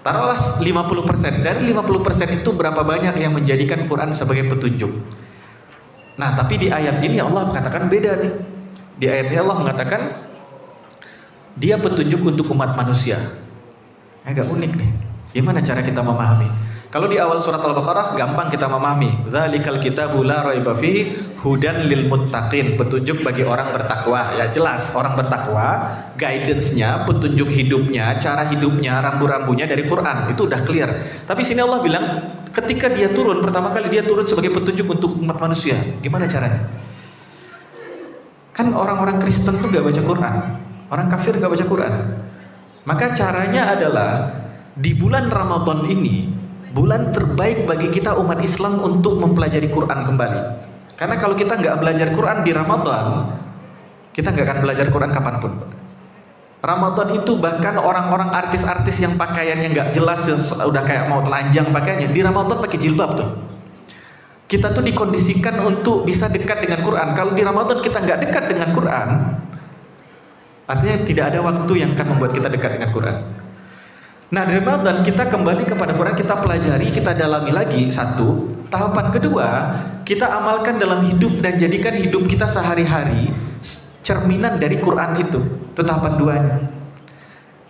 Taruhlah 50%. Dari 50% itu berapa banyak yang menjadikan Quran sebagai petunjuk? Nah, tapi di ayat ini Allah mengatakan beda nih. Di ayat ini Allah mengatakan dia petunjuk untuk umat manusia. Agak unik nih. Gimana cara kita memahami? Kalau di awal surat Al-Baqarah gampang kita memahami. Dzalikal kitabu la raiba fihi hudan lil muttaqin, petunjuk bagi orang bertakwa. Ya jelas, orang bertakwa, guidance-nya, petunjuk hidupnya, cara hidupnya, rambu-rambunya dari Quran. Itu udah clear. Tapi sini Allah bilang ketika dia turun, pertama kali dia turun sebagai petunjuk untuk umat manusia. Gimana caranya? Kan orang-orang Kristen tuh gak baca Quran. Orang kafir gak baca Quran. Maka caranya adalah di bulan Ramadan ini, bulan terbaik bagi kita umat Islam untuk mempelajari Quran kembali. Karena kalau kita nggak belajar Quran di Ramadan, kita nggak akan belajar Quran kapanpun. Ramadan itu bahkan orang-orang artis-artis yang pakaiannya nggak jelas, udah kayak mau telanjang pakaiannya, di Ramadan pakai jilbab tuh. Kita tuh dikondisikan untuk bisa dekat dengan Quran. Kalau di Ramadan kita nggak dekat dengan Quran, artinya tidak ada waktu yang akan membuat kita dekat dengan Quran. Nah, di Ramadan kita kembali kepada Quran, kita pelajari, kita dalami lagi. Satu, tahapan kedua, kita amalkan dalam hidup dan jadikan hidup kita sehari-hari cerminan dari Quran itu. Itu tahapan duanya.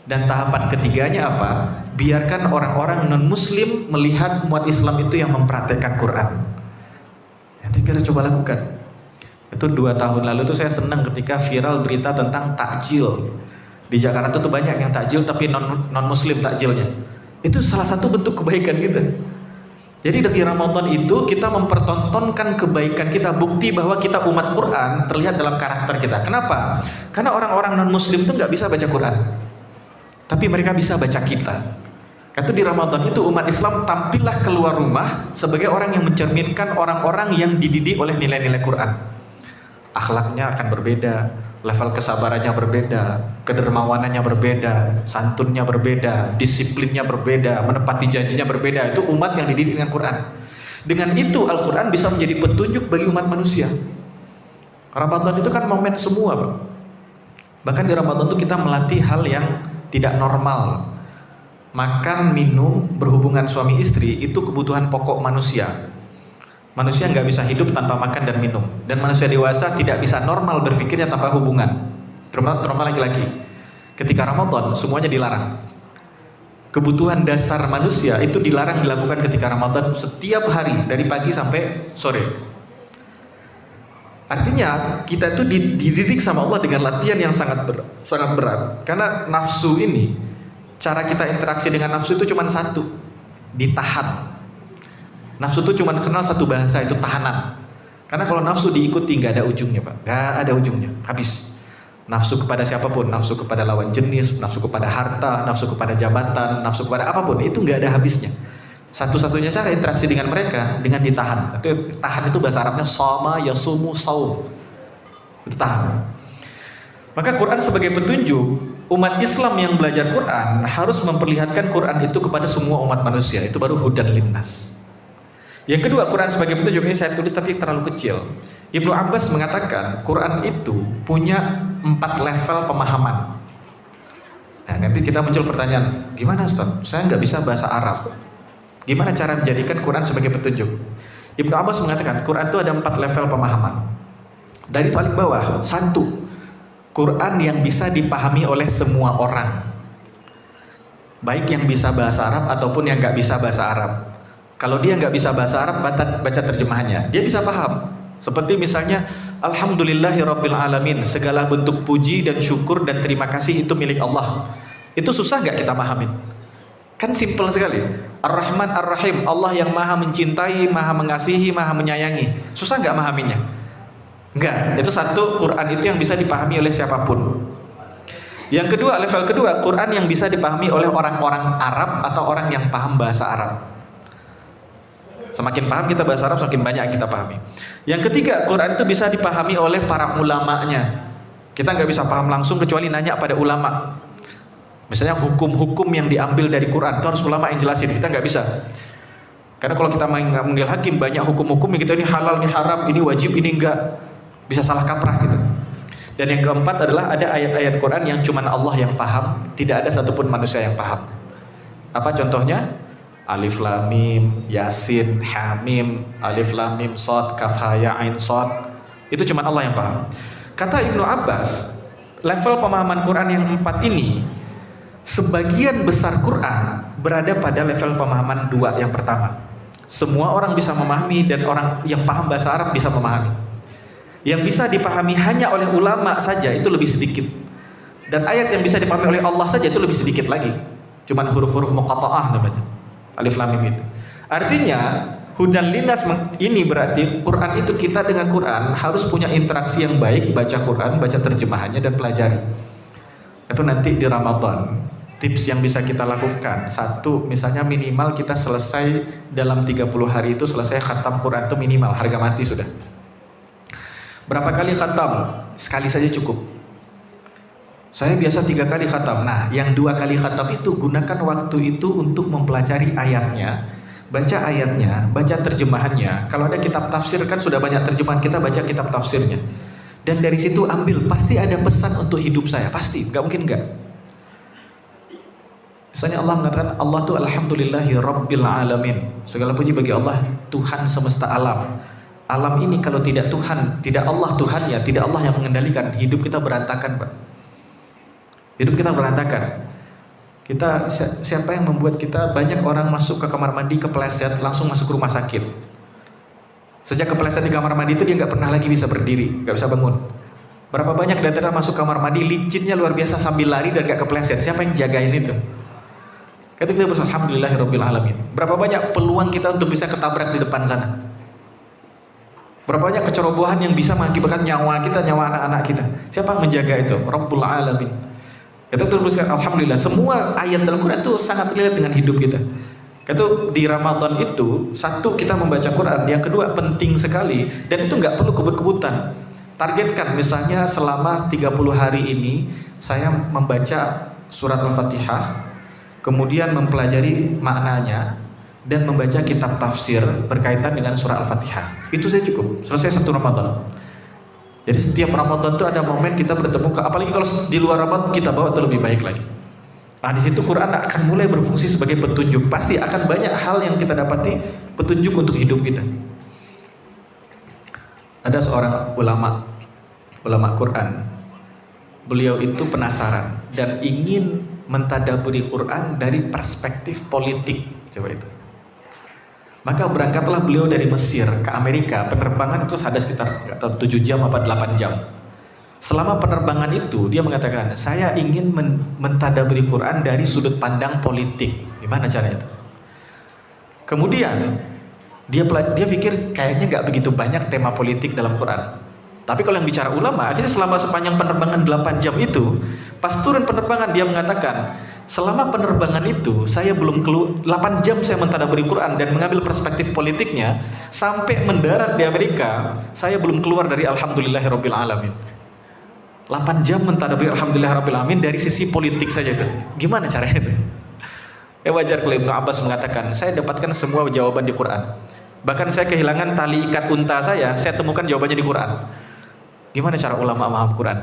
Dan tahapan ketiganya apa? Biarkan orang-orang non-muslim melihat umat Islam itu yang mempraktekkan Quran. Ya, kita coba lakukan. Itu 2 tahun lalu tuh saya senang ketika viral berita tentang takjil. Di Jakarta tuh banyak yang takjil tapi non muslim takjilnya. Itu salah satu bentuk kebaikan kita. Jadi dari Ramadan itu kita mempertontonkan kebaikan kita, bukti bahwa kita umat Quran terlihat dalam karakter kita. Kenapa? Karena orang-orang non muslim tuh nggak bisa baca Quran, tapi mereka bisa baca kita. Karena di Ramadan itu umat Islam tampillah keluar rumah sebagai orang yang mencerminkan orang-orang yang dididik oleh nilai-nilai Quran. Akhlaknya akan berbeda, level kesabarannya berbeda, kedermawanannya berbeda, santunnya berbeda, disiplinnya berbeda, menepati janjinya berbeda. Itu umat yang dididik dengan Quran. Dengan itu Al-Quran bisa menjadi petunjuk bagi umat manusia. Ramadan itu kan momen semua, Pak. Bahkan di Ramadan itu kita melatih hal yang tidak normal. Makan, minum, berhubungan suami istri itu kebutuhan pokok manusia. Manusia nggak bisa hidup tanpa makan dan minum, dan manusia dewasa tidak bisa normal berpikirnya tanpa hubungan, terutama laki-laki. Ketika Ramadan semuanya dilarang. Kebutuhan dasar manusia itu dilarang dilakukan ketika Ramadan setiap hari dari pagi sampai sore. Artinya kita itu dididik sama Allah dengan latihan yang sangat berat. Karena nafsu ini cara kita interaksi dengan nafsu itu cuma satu, ditahan. Nafsu itu cuma kenal satu bahasa, itu tahanan. Karena kalau nafsu diikuti nggak ada ujungnya Pak, nggak ada ujungnya, habis. Nafsu kepada siapapun, nafsu kepada lawan jenis, nafsu kepada harta, nafsu kepada jabatan, nafsu kepada apapun, itu nggak ada habisnya. Satu-satunya cara interaksi dengan mereka dengan ditahan. Tahan itu bahasa Arabnya sama yasumu saum, itu tahan. Maka Quran sebagai petunjuk, umat Islam yang belajar Quran harus memperlihatkan Quran itu kepada semua umat manusia, itu baru hudan linnas. Yang kedua, Quran sebagai petunjuk, ini saya tulis tapi terlalu kecil. Ibnu Abbas mengatakan Quran itu punya 4 level pemahaman. Nah, nanti kita muncul pertanyaan, gimana Ustaz? Saya nggak bisa bahasa Arab. Gimana cara menjadikan Quran sebagai petunjuk? Ibnu Abbas mengatakan Quran itu ada 4 level pemahaman. Dari paling bawah, 1, Quran yang bisa dipahami oleh semua orang, baik yang bisa bahasa Arab ataupun yang nggak bisa bahasa Arab. Kalau dia nggak bisa bahasa Arab, baca terjemahannya, dia bisa paham. Seperti misalnya Alhamdulillahirabbil alamin, segala bentuk puji dan syukur dan terima kasih itu milik Allah. Itu susah nggak kita pahamin? Kan simple sekali. Ar-Rahman Ar-Rahim, Allah yang maha mencintai, maha mengasihi, maha menyayangi. Susah nggak memahaminya? Enggak. Itu satu, Quran itu yang bisa dipahami oleh siapapun. Yang kedua, level kedua, Quran yang bisa dipahami oleh orang-orang Arab atau orang yang paham bahasa Arab. Semakin paham kita bahasa Arab, semakin banyak kita pahami. Yang ketiga, Quran itu bisa dipahami oleh para ulamanya. Kita nggak bisa paham langsung kecuali nanya pada ulama. Misalnya hukum-hukum yang diambil dari Quran itu harus ulama yang jelasin, kita nggak bisa. Karena kalau kita manggil hakim banyak hukum-hukum yang kita ini halal, ini haram, ini wajib, ini enggak, bisa salah kaprah gitu. Dan yang keempat adalah ada ayat-ayat Quran yang cuma Allah yang paham, tidak ada satupun manusia yang paham. Apa contohnya? Alif Lam Mim, Yasin, Hamim, Alif Lam Mim, Shad, Kaf Ha Ya Ain Shad. Itu cuma Allah yang paham. Kata Ibnu Abbas, level pemahaman Quran yang 4 ini, sebagian besar Quran berada pada level pemahaman 2 yang pertama. Semua orang bisa memahami dan orang yang paham bahasa Arab bisa memahami. Yang bisa dipahami hanya oleh ulama saja itu lebih sedikit. Dan ayat yang bisa dipahami oleh Allah saja itu lebih sedikit lagi. Cuman huruf-huruf muqatta'ah namanya. Alif Lam Mim itu. Artinya hudan linnas ini berarti Quran itu, kita dengan Quran harus punya interaksi yang baik, baca Quran, baca terjemahannya dan pelajari. Itu nanti di Ramadan. Tips yang bisa kita lakukan, 1, misalnya minimal kita selesai dalam 30 hari itu selesai khatam Quran itu minimal, harga mati sudah. Berapa kali khatam? Sekali saja cukup. Saya biasa 3 kali khatam. Nah, yang 2 kali khatam itu gunakan waktu itu untuk mempelajari ayatnya, baca ayatnya, baca terjemahannya. Kalau ada kitab tafsir kan sudah banyak terjemahan, kita baca kitab tafsirnya. Dan dari situ ambil, pasti ada pesan untuk hidup saya, pasti, nggak mungkin nggak. Misalnya Allah mengatakan Allah tuh alhamdulillahi rabbil alamin. Segala puji bagi Allah, Tuhan semesta alam. Alam ini kalau tidak Tuhan, tidak Allah Tuhannya, tidak Allah yang mengendalikan, hidup kita berantakan, Pak. Hidup kita berantakan. Kita, siapa yang membuat kita, banyak orang masuk ke kamar mandi kepleset langsung masuk ke rumah sakit. Sejak kepleset di kamar mandi itu dia nggak pernah lagi bisa berdiri, nggak bisa bangun. Berapa banyak dari kita masuk kamar mandi licinnya luar biasa sambil lari dan nggak kepleset. Siapa yang jagain itu? Kata kita bersyukur alhamdulillahirabbil alamin. Berapa banyak peluang kita untuk bisa ketabrak di depan sana? Berapa banyak kecerobohan yang bisa mengakibatkan nyawa kita, nyawa anak-anak kita? Siapa yang menjaga itu? Rabbul alamin. Kita teruskan alhamdulillah, semua ayat dalam Quran itu sangat relate dengan hidup kita. Itu di Ramadan itu, 1 kita membaca Quran, yang kedua penting sekali dan itu nggak perlu kebut-kebutan. Targetkan misalnya selama 30 hari ini saya membaca surat Al-Fatihah, kemudian mempelajari maknanya dan membaca kitab tafsir berkaitan dengan surah Al-Fatihah. Itu saya cukup, selesai 1 Ramadan. Jadi setiap Ramadan itu ada momen kita bertemu, apalagi kalau di luar Ramadan kita bawa itu lebih baik lagi. Nah di situ Quran akan mulai berfungsi sebagai petunjuk. Pasti akan banyak hal yang kita dapati petunjuk untuk hidup kita. Ada seorang ulama Quran. Beliau itu penasaran dan ingin mentadaburi Quran dari perspektif politik. Coba itu. Maka berangkatlah beliau dari Mesir ke Amerika. Penerbangan itu ada sekitar 7 jam apa 8 jam. Selama penerbangan itu dia mengatakan, saya ingin mentadaburi Quran dari sudut pandang politik. Gimana caranya itu? Kemudian dia pikir kayaknya nggak begitu banyak tema politik dalam Quran. Tapi kalau yang bicara ulama, akhirnya selama sepanjang penerbangan 8 jam itu, pas turun penerbangan dia mengatakan, selama penerbangan itu saya belum keluar 8 jam saya mentadaburi Quran dan mengambil perspektif politiknya, sampai mendarat di Amerika, saya belum keluar dari alhamdulillahirabbil alamin. 8 jam mentadaburi alhamdulillahirabbil alamin dari sisi politik saja itu. Gimana caranya itu? Wajar kalau Ibnu Abbas mengatakan, saya dapatkan semua jawaban di Quran. Bahkan saya kehilangan tali ikat unta saya temukan jawabannya di Quran. Gimana cara ulama memahami Quran?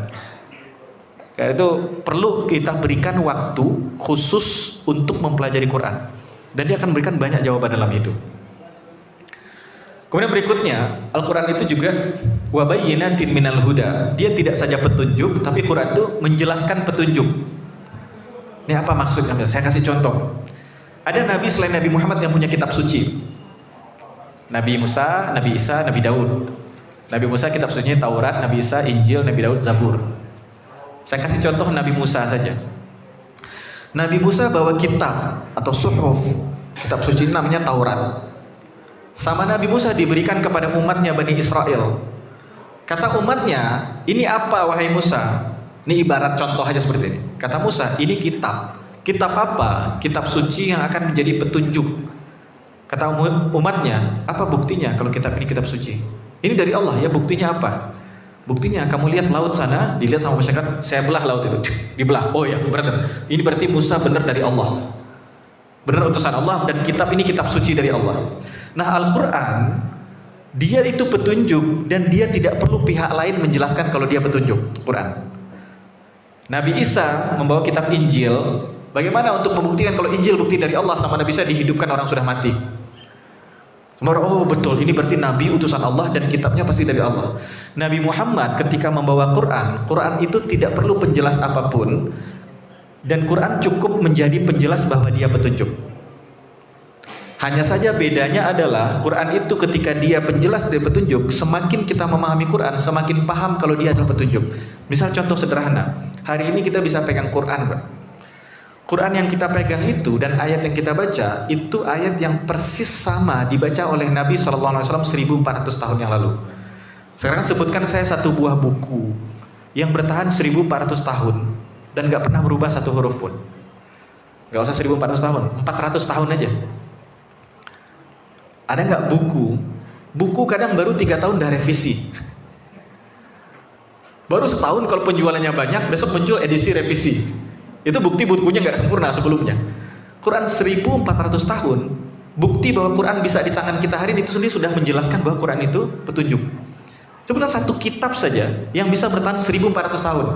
Ya, itu perlu kita berikan waktu khusus untuk mempelajari Quran. Dan dia akan berikan banyak jawaban dalam hidup. Kemudian berikutnya, Al-Quran itu juga wabayyinatin minal huda. Dia tidak saja petunjuk, tapi Quran itu menjelaskan petunjuk. Ini apa maksudnya? Saya kasih contoh. Ada nabi selain Nabi Muhammad yang punya kitab suci. Nabi Musa, Nabi Isa, Nabi Daud. Nabi Musa kitab sucinya Taurat, Nabi Isa Injil, Nabi Daud Zabur. Saya kasih contoh Nabi Musa saja. Nabi Musa bawa kitab atau suhuf, kitab suci namanya Taurat. Sama Nabi Musa diberikan kepada umatnya Bani Israel. Kata umatnya, ini apa wahai Musa? Ini ibarat contoh aja seperti ini. Kata Musa, ini kitab. Kitab apa? Kitab suci yang akan menjadi petunjuk. Kata umatnya, apa buktinya kalau kitab ini kitab suci? Ini dari Allah, ya buktinya apa? Buktinya kamu lihat laut sana, dilihat sama masyarakat, saya belah laut itu, dibelah. Oh ya, ini berarti Musa benar dari Allah. Benar utusan Allah dan kitab ini kitab suci dari Allah. Nah, Al-Quran dia itu petunjuk dan dia tidak perlu pihak lain menjelaskan kalau dia petunjuk. Quran. Nabi Isa membawa kitab Injil. Bagaimana untuk membuktikan kalau Injil bukti dari Allah sama Nabi Isa dihidupkan orang sudah mati? Semua orang, oh betul, ini berarti Nabi utusan Allah dan kitabnya pasti dari Allah. Nabi Muhammad ketika membawa Quran, Quran itu tidak perlu penjelas apapun. Dan Quran cukup menjadi penjelas bahwa dia petunjuk. Hanya saja bedanya adalah Quran itu ketika dia penjelas dari petunjuk, semakin kita memahami Quran, semakin paham kalau dia adalah petunjuk. Misal contoh sederhana, hari ini kita bisa pegang Quran, Pak. Quran yang kita pegang itu dan ayat yang kita baca itu ayat yang persis sama dibaca oleh Nabi SAW 1400 tahun yang lalu. Sekarang sebutkan saya satu buah buku yang bertahan 1400 tahun dan gak pernah berubah satu huruf pun. Gak usah 1400 tahun, 400 tahun aja. Ada gak buku kadang baru 3 tahun dah revisi. Baru setahun kalau penjualannya banyak, besok muncul edisi revisi. Itu bukti bukunya gak sempurna sebelumnya. Quran 1400 tahun, bukti bahwa Quran bisa di tangan kita hari ini itu sendiri sudah menjelaskan bahwa Quran itu petunjuk. Sebutkan satu kitab saja yang bisa bertahan 1400 tahun.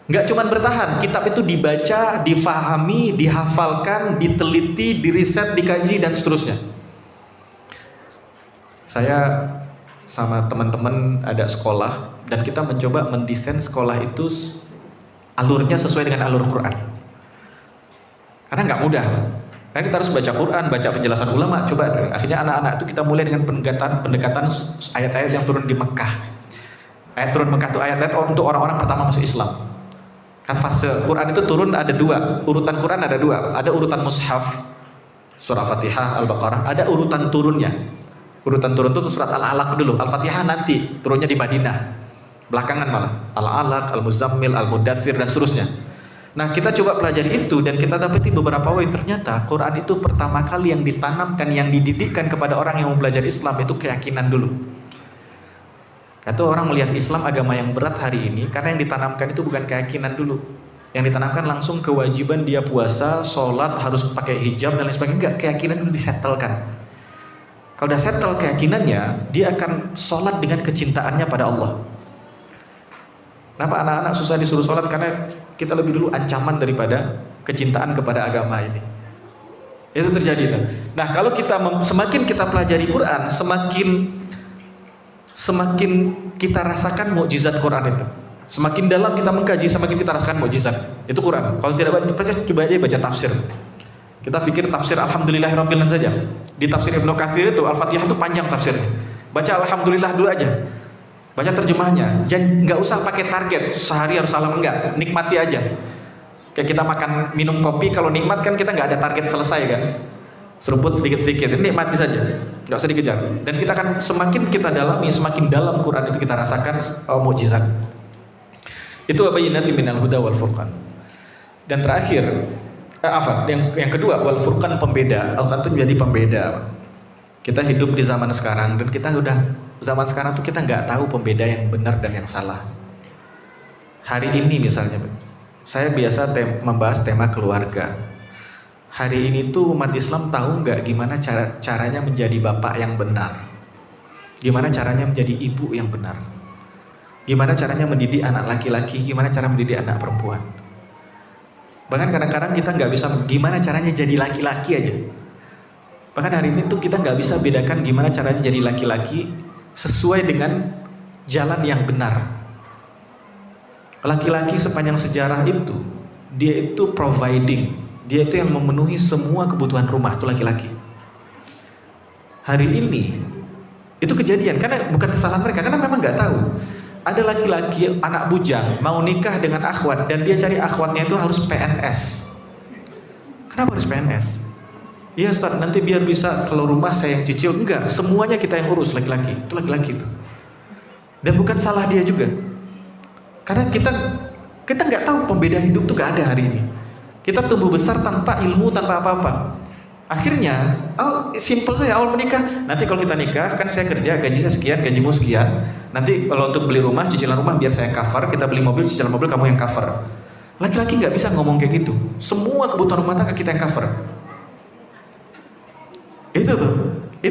Nggak cuma bertahan, kitab itu dibaca, difahami, dihafalkan, diteliti, diriset, dikaji, dan seterusnya. Saya sama teman-teman ada sekolah, dan kita mencoba mendesain sekolah itu alurnya sesuai dengan alur Quran. Karena nggak mudah. Karena kita harus baca Quran, baca penjelasan ulama. Coba, akhirnya anak-anak itu kita mulai dengan pendekatan ayat-ayat yang turun di Mekah. Ayat turun Mekah itu ayat-ayat untuk orang-orang pertama masuk Islam. Kan fase Quran itu turun ada dua, urutan Quran ada dua, ada urutan mushaf surah Fatihah, Al-Baqarah, ada urutan turunnya. Urutan turun itu surat Al-Alaq dulu, Al-Fatihah nanti turunnya di Madinah, belakangan malah Al-Alaq, Al-Muzammil, Al-Mudaththir dan seterusnya. Nah, kita coba pelajari itu dan kita dapati beberapa poin. Ternyata Quran itu pertama kali yang ditanamkan, yang dididikkan kepada orang yang mau belajar Islam itu keyakinan dulu. Itu orang melihat Islam agama yang berat hari ini karena yang ditanamkan itu bukan keyakinan dulu. Yang ditanamkan langsung kewajiban dia puasa, sholat, harus pakai hijab dan lain sebagainya. Enggak, keyakinan dulu disetelkan. Kalau udah settle keyakinannya, dia akan sholat dengan kecintaannya pada Allah. Kenapa anak-anak susah disuruh sholat? Karena kita lebih dulu ancaman daripada kecintaan kepada agama ini. Itu terjadi. Nah, kalau kita semakin kita pelajari Quran, semakin kita rasakan mukjizat Quran itu. Semakin dalam kita mengkaji, semakin kita rasakan mukjizat. Itu Quran. Kalau tidak baca, coba aja baca tafsir. Kita pikir tafsir Alhamdulillahirabbil alamin saja. Di tafsir Ibnu Katsir itu Al-Fatihah itu panjang tafsirnya. Baca Alhamdulillah dulu aja. Baca terjemahnya, jangan nggak usah pakai target sehari harus salam, enggak, nikmati aja. Kayak kita makan minum kopi, kalau nikmat kan kita nggak ada target selesai kan, seruput sedikit-sedikit, nikmati saja, nggak usah dikejar. Dan kita akan semakin kita dalami, semakin dalam Quran itu kita rasakan mukjizat. Itu abayyinatin minal huda wal furqan. Dan terakhir, yang kedua, wal furqan, pembeda. Al-Quran itu menjadi pembeda. Kita hidup di zaman sekarang dan kita udah zaman sekarang tuh kita nggak tahu pembeda yang benar dan yang salah. Hari ini misalnya, saya biasa membahas tema keluarga. Hari ini tuh umat Islam tahu nggak gimana caranya menjadi bapak yang benar, gimana caranya menjadi ibu yang benar, gimana caranya mendidik anak laki-laki, gimana cara mendidik anak perempuan. Bahkan kadang-kadang kita nggak bisa gimana caranya jadi laki-laki aja. Bahkan hari ini tuh kita nggak bisa bedakan gimana caranya jadi laki-laki sesuai dengan jalan yang benar. Laki-laki sepanjang sejarah itu, dia itu providing, dia itu yang memenuhi semua kebutuhan rumah, itu laki-laki. Hari ini itu kejadian karena bukan kesalahan mereka, karena memang nggak tahu. Ada laki-laki anak bujang mau nikah dengan akhwat dan dia cari akhwatnya itu harus PNS. Kenapa harus PNS? Iya Ustaz, nanti biar bisa kalau rumah saya yang cicil. Enggak, semuanya kita yang urus, laki-laki. Itu laki-laki itu. Dan bukan salah dia juga. Karena kita nggak tahu pembeda hidup tuh nggak ada hari ini. Kita tumbuh besar tanpa ilmu, tanpa apa-apa. Akhirnya, simple saja awal menikah. Nanti kalau kita nikah, kan saya kerja, gaji saya sekian, gajimu sekian. Nanti kalau untuk beli rumah, cicilan rumah biar saya cover. Kita beli mobil, cicilan mobil kamu yang cover. Laki-laki nggak bisa ngomong kayak gitu. Semua kebutuhan rumah tangga kita yang cover. Itu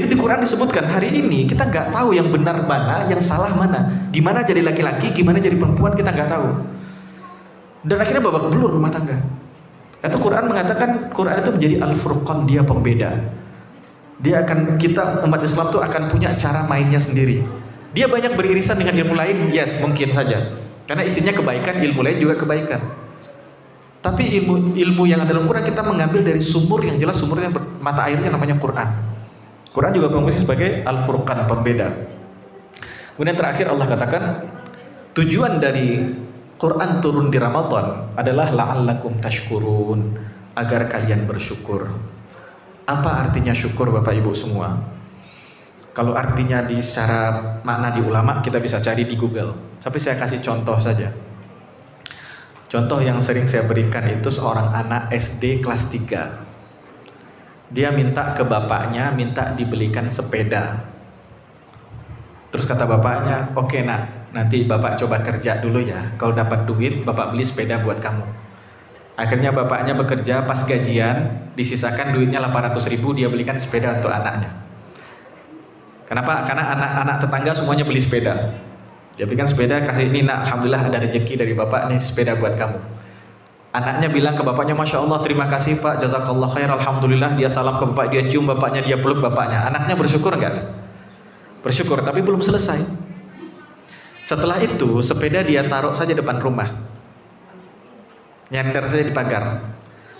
di Quran disebutkan. Hari ini kita nggak tahu yang benar mana, yang salah mana, gimana jadi laki-laki, gimana jadi perempuan, kita nggak tahu. Dan akhirnya babak belur rumah tangga. Itu Quran mengatakan, Quran itu menjadi al-furqan, dia pembeda. Dia akan, kita umat Islam tuh akan punya cara mainnya sendiri. Dia banyak beririsan dengan ilmu lain, yes, mungkin saja, karena isinya kebaikan, ilmu lain juga kebaikan. Tapi ilmu yang ada dalam Quran kita mengambil dari sumur yang jelas, sumurnya mata airnya namanya Quran. Quran juga berfungsi sebagai al-furqan, pembeda. Kemudian terakhir Allah katakan, tujuan dari Quran turun di Ramadan adalah la'allakum tashkurun, agar kalian bersyukur. Apa artinya syukur Bapak Ibu semua? Kalau artinya secara makna di ulama kita bisa cari di Google. Tapi saya kasih contoh saja. Contoh yang sering saya berikan itu seorang anak SD kelas 3. Dia minta ke bapaknya, minta dibelikan sepeda. Terus kata bapaknya, oke nak, nanti bapak coba kerja dulu ya. Kalau dapat duit, bapak beli sepeda buat kamu. Akhirnya bapaknya bekerja, pas gajian, disisakan duitnya 800.000, dia belikan sepeda untuk anaknya. Kenapa? Karena anak-anak tetangga semuanya beli sepeda. Dia berikan sepeda, kasih ini nak, alhamdulillah ada rezeki dari bapak nih, sepeda buat kamu. Anaknya bilang ke bapaknya, Masya Allah, terima kasih pak, jazakallah khair, alhamdulillah. Dia salam ke bapak, dia cium bapaknya, dia peluk bapaknya. Anaknya bersyukur enggak? Bersyukur, tapi belum selesai. Setelah itu, sepeda dia taruh saja depan rumah, nyender saja di pagar.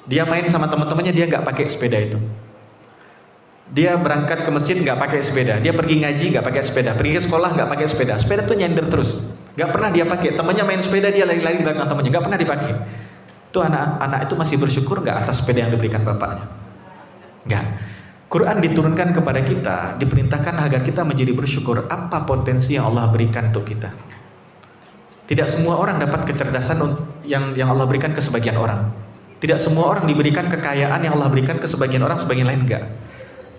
Dia main sama teman-temannya, dia nggak pakai sepeda itu. Dia berangkat ke masjid nggak pakai sepeda, dia pergi ngaji nggak pakai sepeda, pergi ke sekolah nggak pakai sepeda. Sepeda tuh nyender terus, nggak pernah dia pakai. Temannya main sepeda, dia lari-lari belakang temannya, nggak pernah dipakai. Itu anak itu masih bersyukur nggak atas sepeda yang diberikan bapaknya? Nggak. Quran diturunkan kepada kita, diperintahkan agar kita menjadi bersyukur apa potensi yang Allah berikan untuk kita. Tidak semua orang dapat kecerdasan yang Allah berikan ke sebagian orang. Tidak semua orang diberikan kekayaan yang Allah berikan ke sebagian orang, sebagian lain enggak.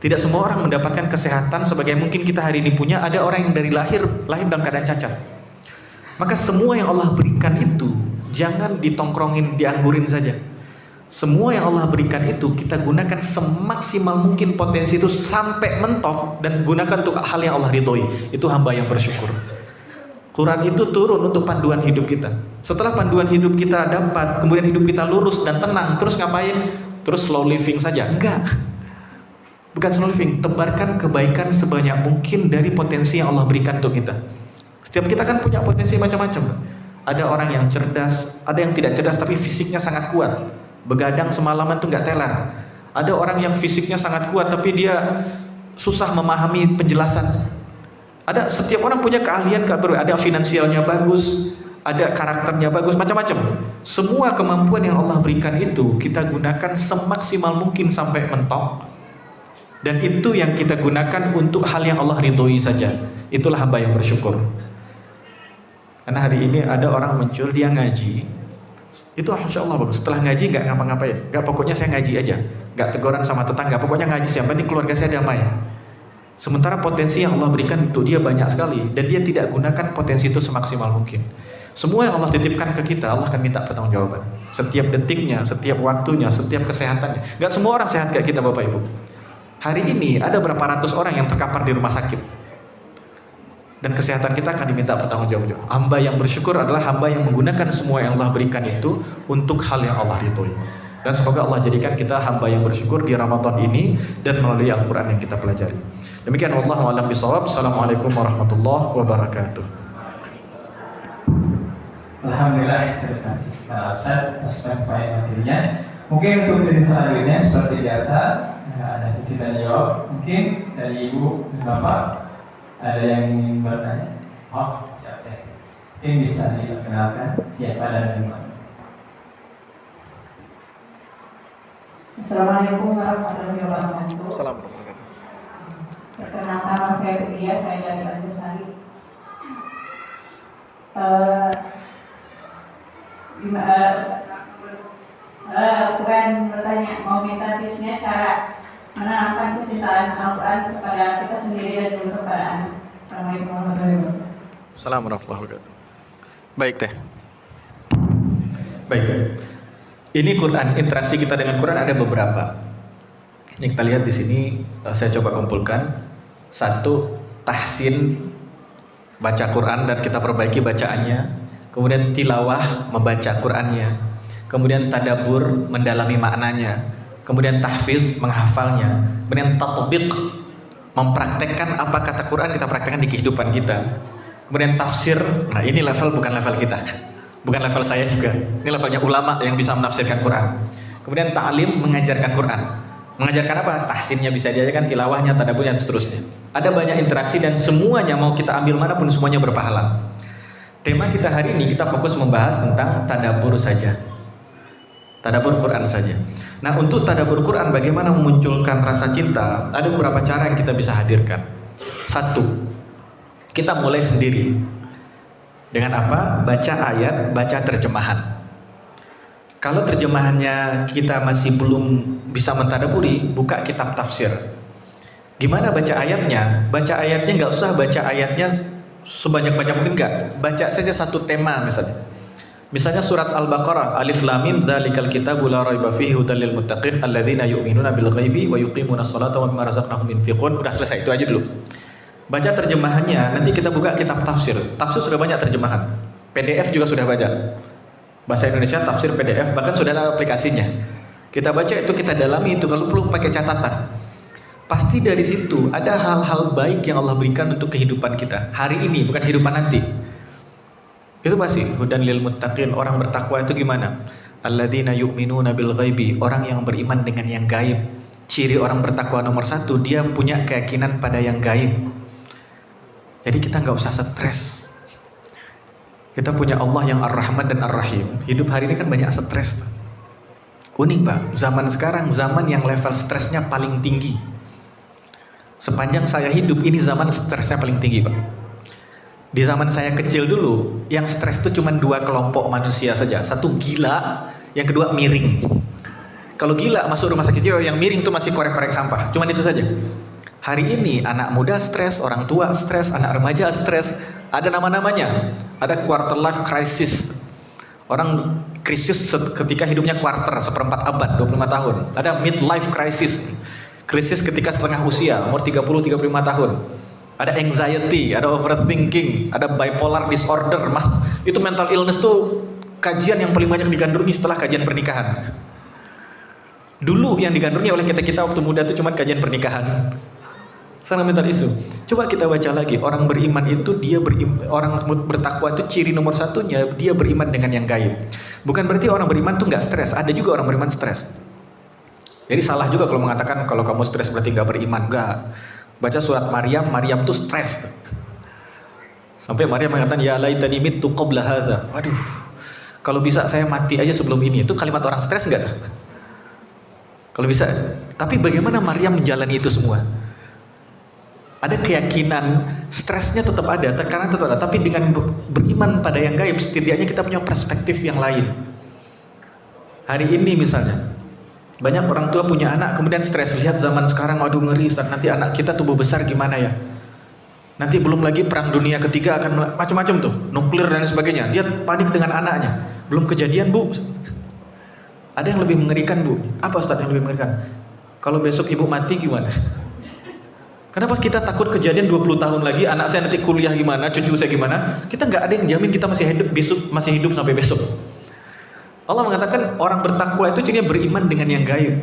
Tidak semua orang mendapatkan kesehatan sebagai mungkin kita hari ini punya. Ada orang yang dari lahir dalam keadaan cacat. Maka semua yang Allah berikan itu jangan ditongkrongin, dianggurin saja. Semua yang Allah berikan itu kita gunakan semaksimal mungkin potensi itu sampai mentok, dan gunakan untuk hal yang Allah ridhoi. Itu hamba yang bersyukur. Quran itu turun untuk panduan hidup kita. Setelah panduan hidup kita dapat, kemudian hidup kita lurus dan tenang, terus ngapain? Terus slow living saja? Enggak. Bukan slow living, tebarkan kebaikan sebanyak mungkin dari potensi yang Allah berikan untuk kita. Setiap kita kan punya potensi macam-macam. Ada orang yang cerdas, ada yang tidak cerdas tapi fisiknya sangat kuat. Begadang semalaman tuh nggak teler. Ada orang yang fisiknya sangat kuat tapi dia susah memahami penjelasan. Ada, setiap orang punya keahlian, ada finansialnya bagus, ada karakternya bagus, macam-macam. Semua kemampuan yang Allah berikan itu kita gunakan semaksimal mungkin sampai mentok. Dan itu yang kita gunakan untuk hal yang Allah ridhoi saja. Itulah hamba yang bersyukur. Karena hari ini ada orang muncul, dia ngaji, itu Masya Allah bagus. Setelah ngaji nggak ngapa-ngapain, nggak, pokoknya saya ngaji aja, nggak teguran sama tetangga, pokoknya ngaji, yang penting keluarga saya damai. Sementara potensi yang Allah berikan untuk dia banyak sekali, dan dia tidak gunakan potensi itu semaksimal mungkin. Semua yang Allah titipkan ke kita, Allah akan minta pertanggungjawaban. Setiap detiknya, setiap waktunya, setiap kesehatannya. Nggak semua orang sehat kayak kita Bapak Ibu. Hari ini ada berapa ratus orang yang terkapar di rumah sakit. Dan kesehatan kita akan diminta pertanggungjawaban. Hamba yang bersyukur adalah hamba yang menggunakan semua yang Allah berikan itu untuk hal yang Allah ridhoi. Dan semoga Allah jadikan kita hamba yang bersyukur di Ramadan ini dan melalui Al-Quran yang kita pelajari. Demikian wallahu a'lam bishawab. Assalamualaikum warahmatullahi wabarakatuh. Alhamdulillah, terima kasih Ustaz atas penyampaian materinya. Mungkin untuk sesi selanjutnya seperti biasa ada sesi tanya jawab. Mungkin dari Ibu dan Bapak ada yang ingin bertanya? Oh, siap ya. Mungkin bisa diperkenalkan siapa dan di mana. Assalamualaikum warahmatullahi wabarakatuh. Assalamualaikum. Perkenalkan, nama saya Budia, saya dari Antasari. Bukan bertanya, mau minta tipsnya cara menanamkan kecintaan Al-Quran kepada kita sendiri dan juga kepada anak. Assalamualaikum warahmatullahi wabarakatuh. Assalamualaikum warahmatullahi wabarakatuh. Baik teh. Baik. Ini Quran, interaksi kita dengan Quran ada beberapa. Yang kita lihat di sini saya coba kumpulkan. Satu, tahsin baca Quran dan kita perbaiki bacaannya. Kemudian tilawah membaca Qurannya. Kemudian tadabbur mendalami maknanya. Kemudian tahfiz menghafalnya. Kemudian tatbiq mempraktekkan apa kata Quran kita praktekkan di kehidupan kita. Kemudian tafsir, nah ini level bukan level kita. Bukan level saya juga. Ini levelnya ulama yang bisa menafsirkan Quran. Kemudian ta'lim mengajarkan Quran. Mengajarkan apa? Tahsinnya bisa diajarkan, tilawahnya, tadaburnya, dan seterusnya. Ada banyak interaksi dan semuanya mau kita ambil manapun semuanya berpahala. Tema kita hari ini kita fokus membahas tentang tadabur saja. Tadabur Quran saja. Nah, untuk tadabur Quran bagaimana memunculkan rasa cinta? Ada beberapa cara yang kita bisa hadirkan. Satu, kita mulai sendiri. Dengan apa? Baca ayat, baca terjemahan. Kalau terjemahannya kita masih belum bisa mentadaburi, buka kitab tafsir. Gimana baca ayatnya? Baca ayatnya nggak usah baca ayatnya sebanyak-banyak mungkin, nggak. Baca saja satu tema misalnya. Misalnya surat Al-Baqarah, Alif Lam Mim dzalikal kitabu la raiba fihi hudal lil muttaqin alladzina yu'minuna bil ghaibi wa yuqimuna sholata wa mimma razaqnahum yunfiqun. Udah selesai, itu aja dulu. Baca terjemahannya, nanti kita buka kitab tafsir. Tafsir sudah banyak terjemahan. PDF juga sudah baca. Bahasa Indonesia tafsir PDF, bahkan sudah ada aplikasinya. Kita baca itu, kita dalami itu, kalau perlu pakai catatan. Pasti dari situ ada hal-hal baik yang Allah berikan untuk kehidupan kita hari ini, bukan kehidupan nanti. Itu pasti hudan lil muttaqin, orang bertakwa itu gimana? Alladzina yu'minuna bil ghaibi, orang yang beriman dengan yang gaib. Ciri orang bertakwa nomor satu, dia punya keyakinan pada yang gaib. Jadi kita nggak usah stres. Kita punya Allah yang Ar-Rahman dan Ar-Rahim. Hidup hari ini kan banyak stres. Unik Pak, zaman sekarang zaman yang level stresnya paling tinggi. Sepanjang saya hidup ini zaman stresnya paling tinggi Pak. Di zaman saya kecil dulu, yang stres itu cuma dua kelompok manusia saja. Satu gila, yang kedua miring. Kalau gila masuk rumah sakit jiwa, yang miring itu masih korek-korek sampah. Cuma itu saja. Hari ini anak muda stres, orang tua stres, anak remaja stres. Ada nama-namanya. Ada quarter life crisis. Orang krisis ketika hidupnya quarter, seperempat abad, 25 tahun. Ada midlife crisis. Krisis ketika setengah usia, umur 30-35 tahun. Ada anxiety, ada overthinking, ada bipolar disorder. Itu mental illness tuh kajian yang paling banyak digandrungi setelah kajian pernikahan. Dulu yang digandrungi oleh kita-kita waktu muda itu cuma kajian pernikahan. Sekarang mental isu. Coba kita baca lagi, orang beriman itu orang bertakwa itu ciri nomor satunya dia beriman dengan yang gaib. Bukan berarti orang beriman tuh nggak stres. Ada juga orang beriman stres. Jadi salah juga kalau mengatakan kalau kamu stres berarti nggak beriman. Enggak. Baca surat Maryam, Maryam tuh stres. Sampai Maryam mengatakan, ya laitani mittu qabla hadza. Waduh, kalau bisa saya mati aja sebelum ini. Itu kalimat orang stres enggak? Kalau bisa. Tapi bagaimana Maryam menjalani itu semua? Ada keyakinan, stresnya tetap ada, tekanan tetap ada. Tapi dengan beriman pada yang gaib, setidaknya kita punya perspektif yang lain. Hari ini misalnya, banyak orang tua punya anak kemudian stres. Lihat zaman sekarang, aduh ngeri Ustaz, nanti anak kita tumbuh besar gimana ya? Nanti belum lagi perang dunia ketiga akan macam-macam tuh, nuklir dan sebagainya. Dia panik dengan anaknya. Belum kejadian bu. Ada yang lebih mengerikan bu. Apa Ustaz yang lebih mengerikan? Kalau besok ibu mati gimana? Kenapa kita takut kejadian 20 tahun lagi, anak saya nanti kuliah gimana, cucu saya gimana? Kita nggak ada yang jamin kita masih hidup sampai besok. Allah mengatakan orang bertakwa itu jadinya beriman dengan yang gaib.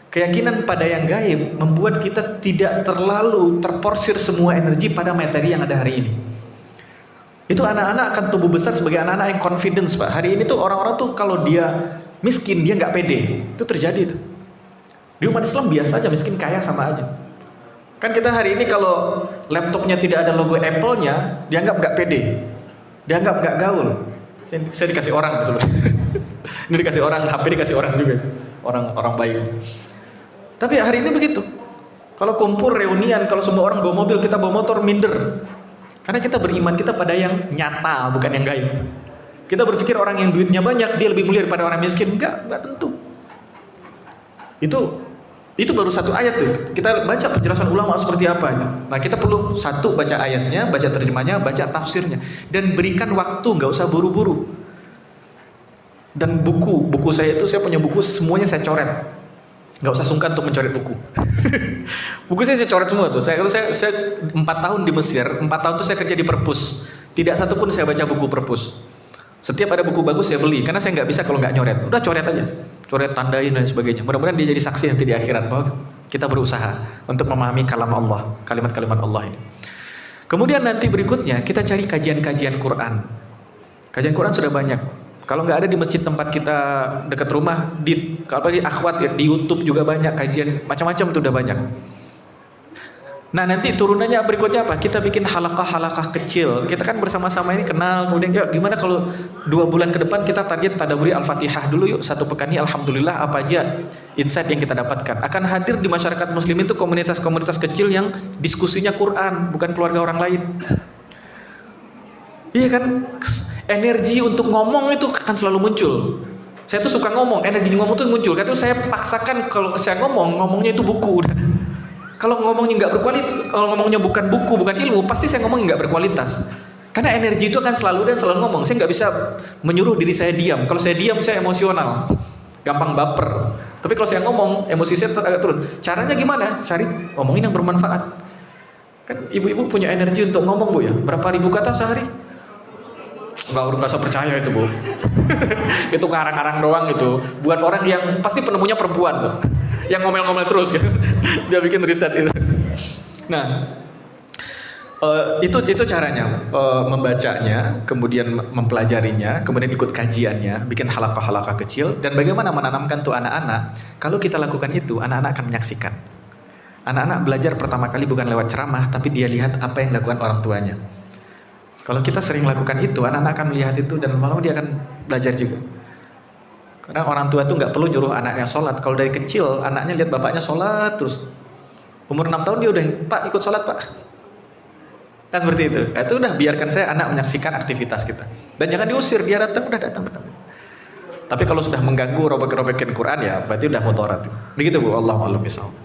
Keyakinan pada yang gaib membuat kita tidak terlalu terporsir semua energi pada materi yang ada hari ini. Itu anak-anak akan tumbuh besar sebagai anak-anak yang confidence Pak. Hari ini tuh orang-orang tuh kalau dia miskin dia nggak pede. Itu terjadi tuh. Di umat Islam biasa aja, miskin kaya sama aja. Kan kita hari ini kalau laptopnya tidak ada logo Apple-nya, dianggap nggak pede, dianggap nggak gaul. Saya dikasih orang sebenarnya. Ini dikasih orang, HP dikasih orang juga, orang baik. Tapi hari ini begitu. Kalau kumpul reunian, kalau semua orang bawa mobil, kita bawa motor, minder. Karena kita beriman kita pada yang nyata, bukan yang gaib. Kita berpikir orang yang duitnya banyak, dia lebih mulia daripada orang miskin. Enggak tentu. Itu baru satu ayat tuh. Kita baca penjelasan ulama seperti apa. Nah kita perlu satu baca ayatnya, baca terjemahnya, baca tafsirnya, dan berikan waktu, nggak usah buru-buru. Dan buku saya itu, saya punya buku semuanya saya coret. Nggak usah sungkan untuk mencoret buku. Buku saya coret semua tuh. Saya 4 tahun di Mesir, 4 tahun tuh saya kerja di perpus. Tidak satu pun saya baca buku perpus. Setiap ada buku bagus saya beli, karena saya nggak bisa kalau nggak nyoret. Udah coret aja. Coret, tandain dan sebagainya. Mudah-mudahan dia jadi saksi nanti di akhirat bahwa kita berusaha untuk memahami kalam Allah, kalimat-kalimat Allah ini. Kemudian nanti berikutnya kita cari kajian-kajian Quran. Kajian Quran sudah banyak. Kalau nggak ada di masjid tempat kita dekat rumah, kalau di akhwat ya, di YouTube juga banyak kajian macam-macam tuh udah banyak. Nah nanti turunannya berikutnya apa? Kita bikin halaqah-halaqah kecil. Kita kan bersama-sama ini kenal. Kemudian yuk gimana kalau 2 bulan ke depan kita target tadabburi Al-Fatihah dulu yuk. 1 pekan ini alhamdulillah apa aja insight yang kita dapatkan. Akan hadir di masyarakat muslim itu komunitas-komunitas kecil yang diskusinya Quran, bukan keluarga orang lain. Iya kan? Energi untuk ngomong itu akan selalu muncul. Saya tuh suka ngomong, energi ngomong tuh muncul. Karena itu saya paksakan kalau saya ngomongnya itu buku udah. Kalau ngomongnya nggak berkualitas, kalau ngomongnya bukan buku, bukan ilmu, pasti saya ngomongnya nggak berkualitas. Karena energi itu akan selalu ngomong. Saya nggak bisa menyuruh diri saya diam. Kalau saya diam, saya emosional, gampang baper. Tapi kalau saya ngomong, emosi saya agak turun. Caranya gimana? Cari ngomongin yang bermanfaat. Kan ibu-ibu punya energi untuk ngomong bu ya. Berapa ribu kata sehari? Nggak usah percaya itu bu. Itu ngarang-ngarang doang itu. Buat orang yang pasti penemunya perempuan tuh. Yang ngomel-ngomel terus gitu. Dia bikin riset itu. Nah, itu caranya, membacanya, kemudian mempelajarinya, kemudian ikut kajiannya, bikin halaqah-halaqah kecil, dan bagaimana menanamkan tuh anak-anak. Kalau kita lakukan itu, anak-anak akan menyaksikan. Anak-anak belajar pertama kali bukan lewat ceramah, tapi dia lihat apa yang dilakukan orang tuanya. Kalau kita sering lakukan itu, anak-anak akan melihat itu dan malam dia akan belajar juga. Karena orang tua itu nggak perlu nyuruh anaknya sholat. Kalau dari kecil anaknya lihat bapaknya sholat terus, umur 6 tahun dia udah, Pak ikut sholat Pak. Kan seperti itu. Nah, itu udah biarkan saya anak menyaksikan aktivitas kita. Dan jangan diusir, dia datang udah datang. Tapi kalau sudah mengganggu robek-robekin Quran ya berarti udah mudarat. Begitu Bu, Allahu a'lam bishawab.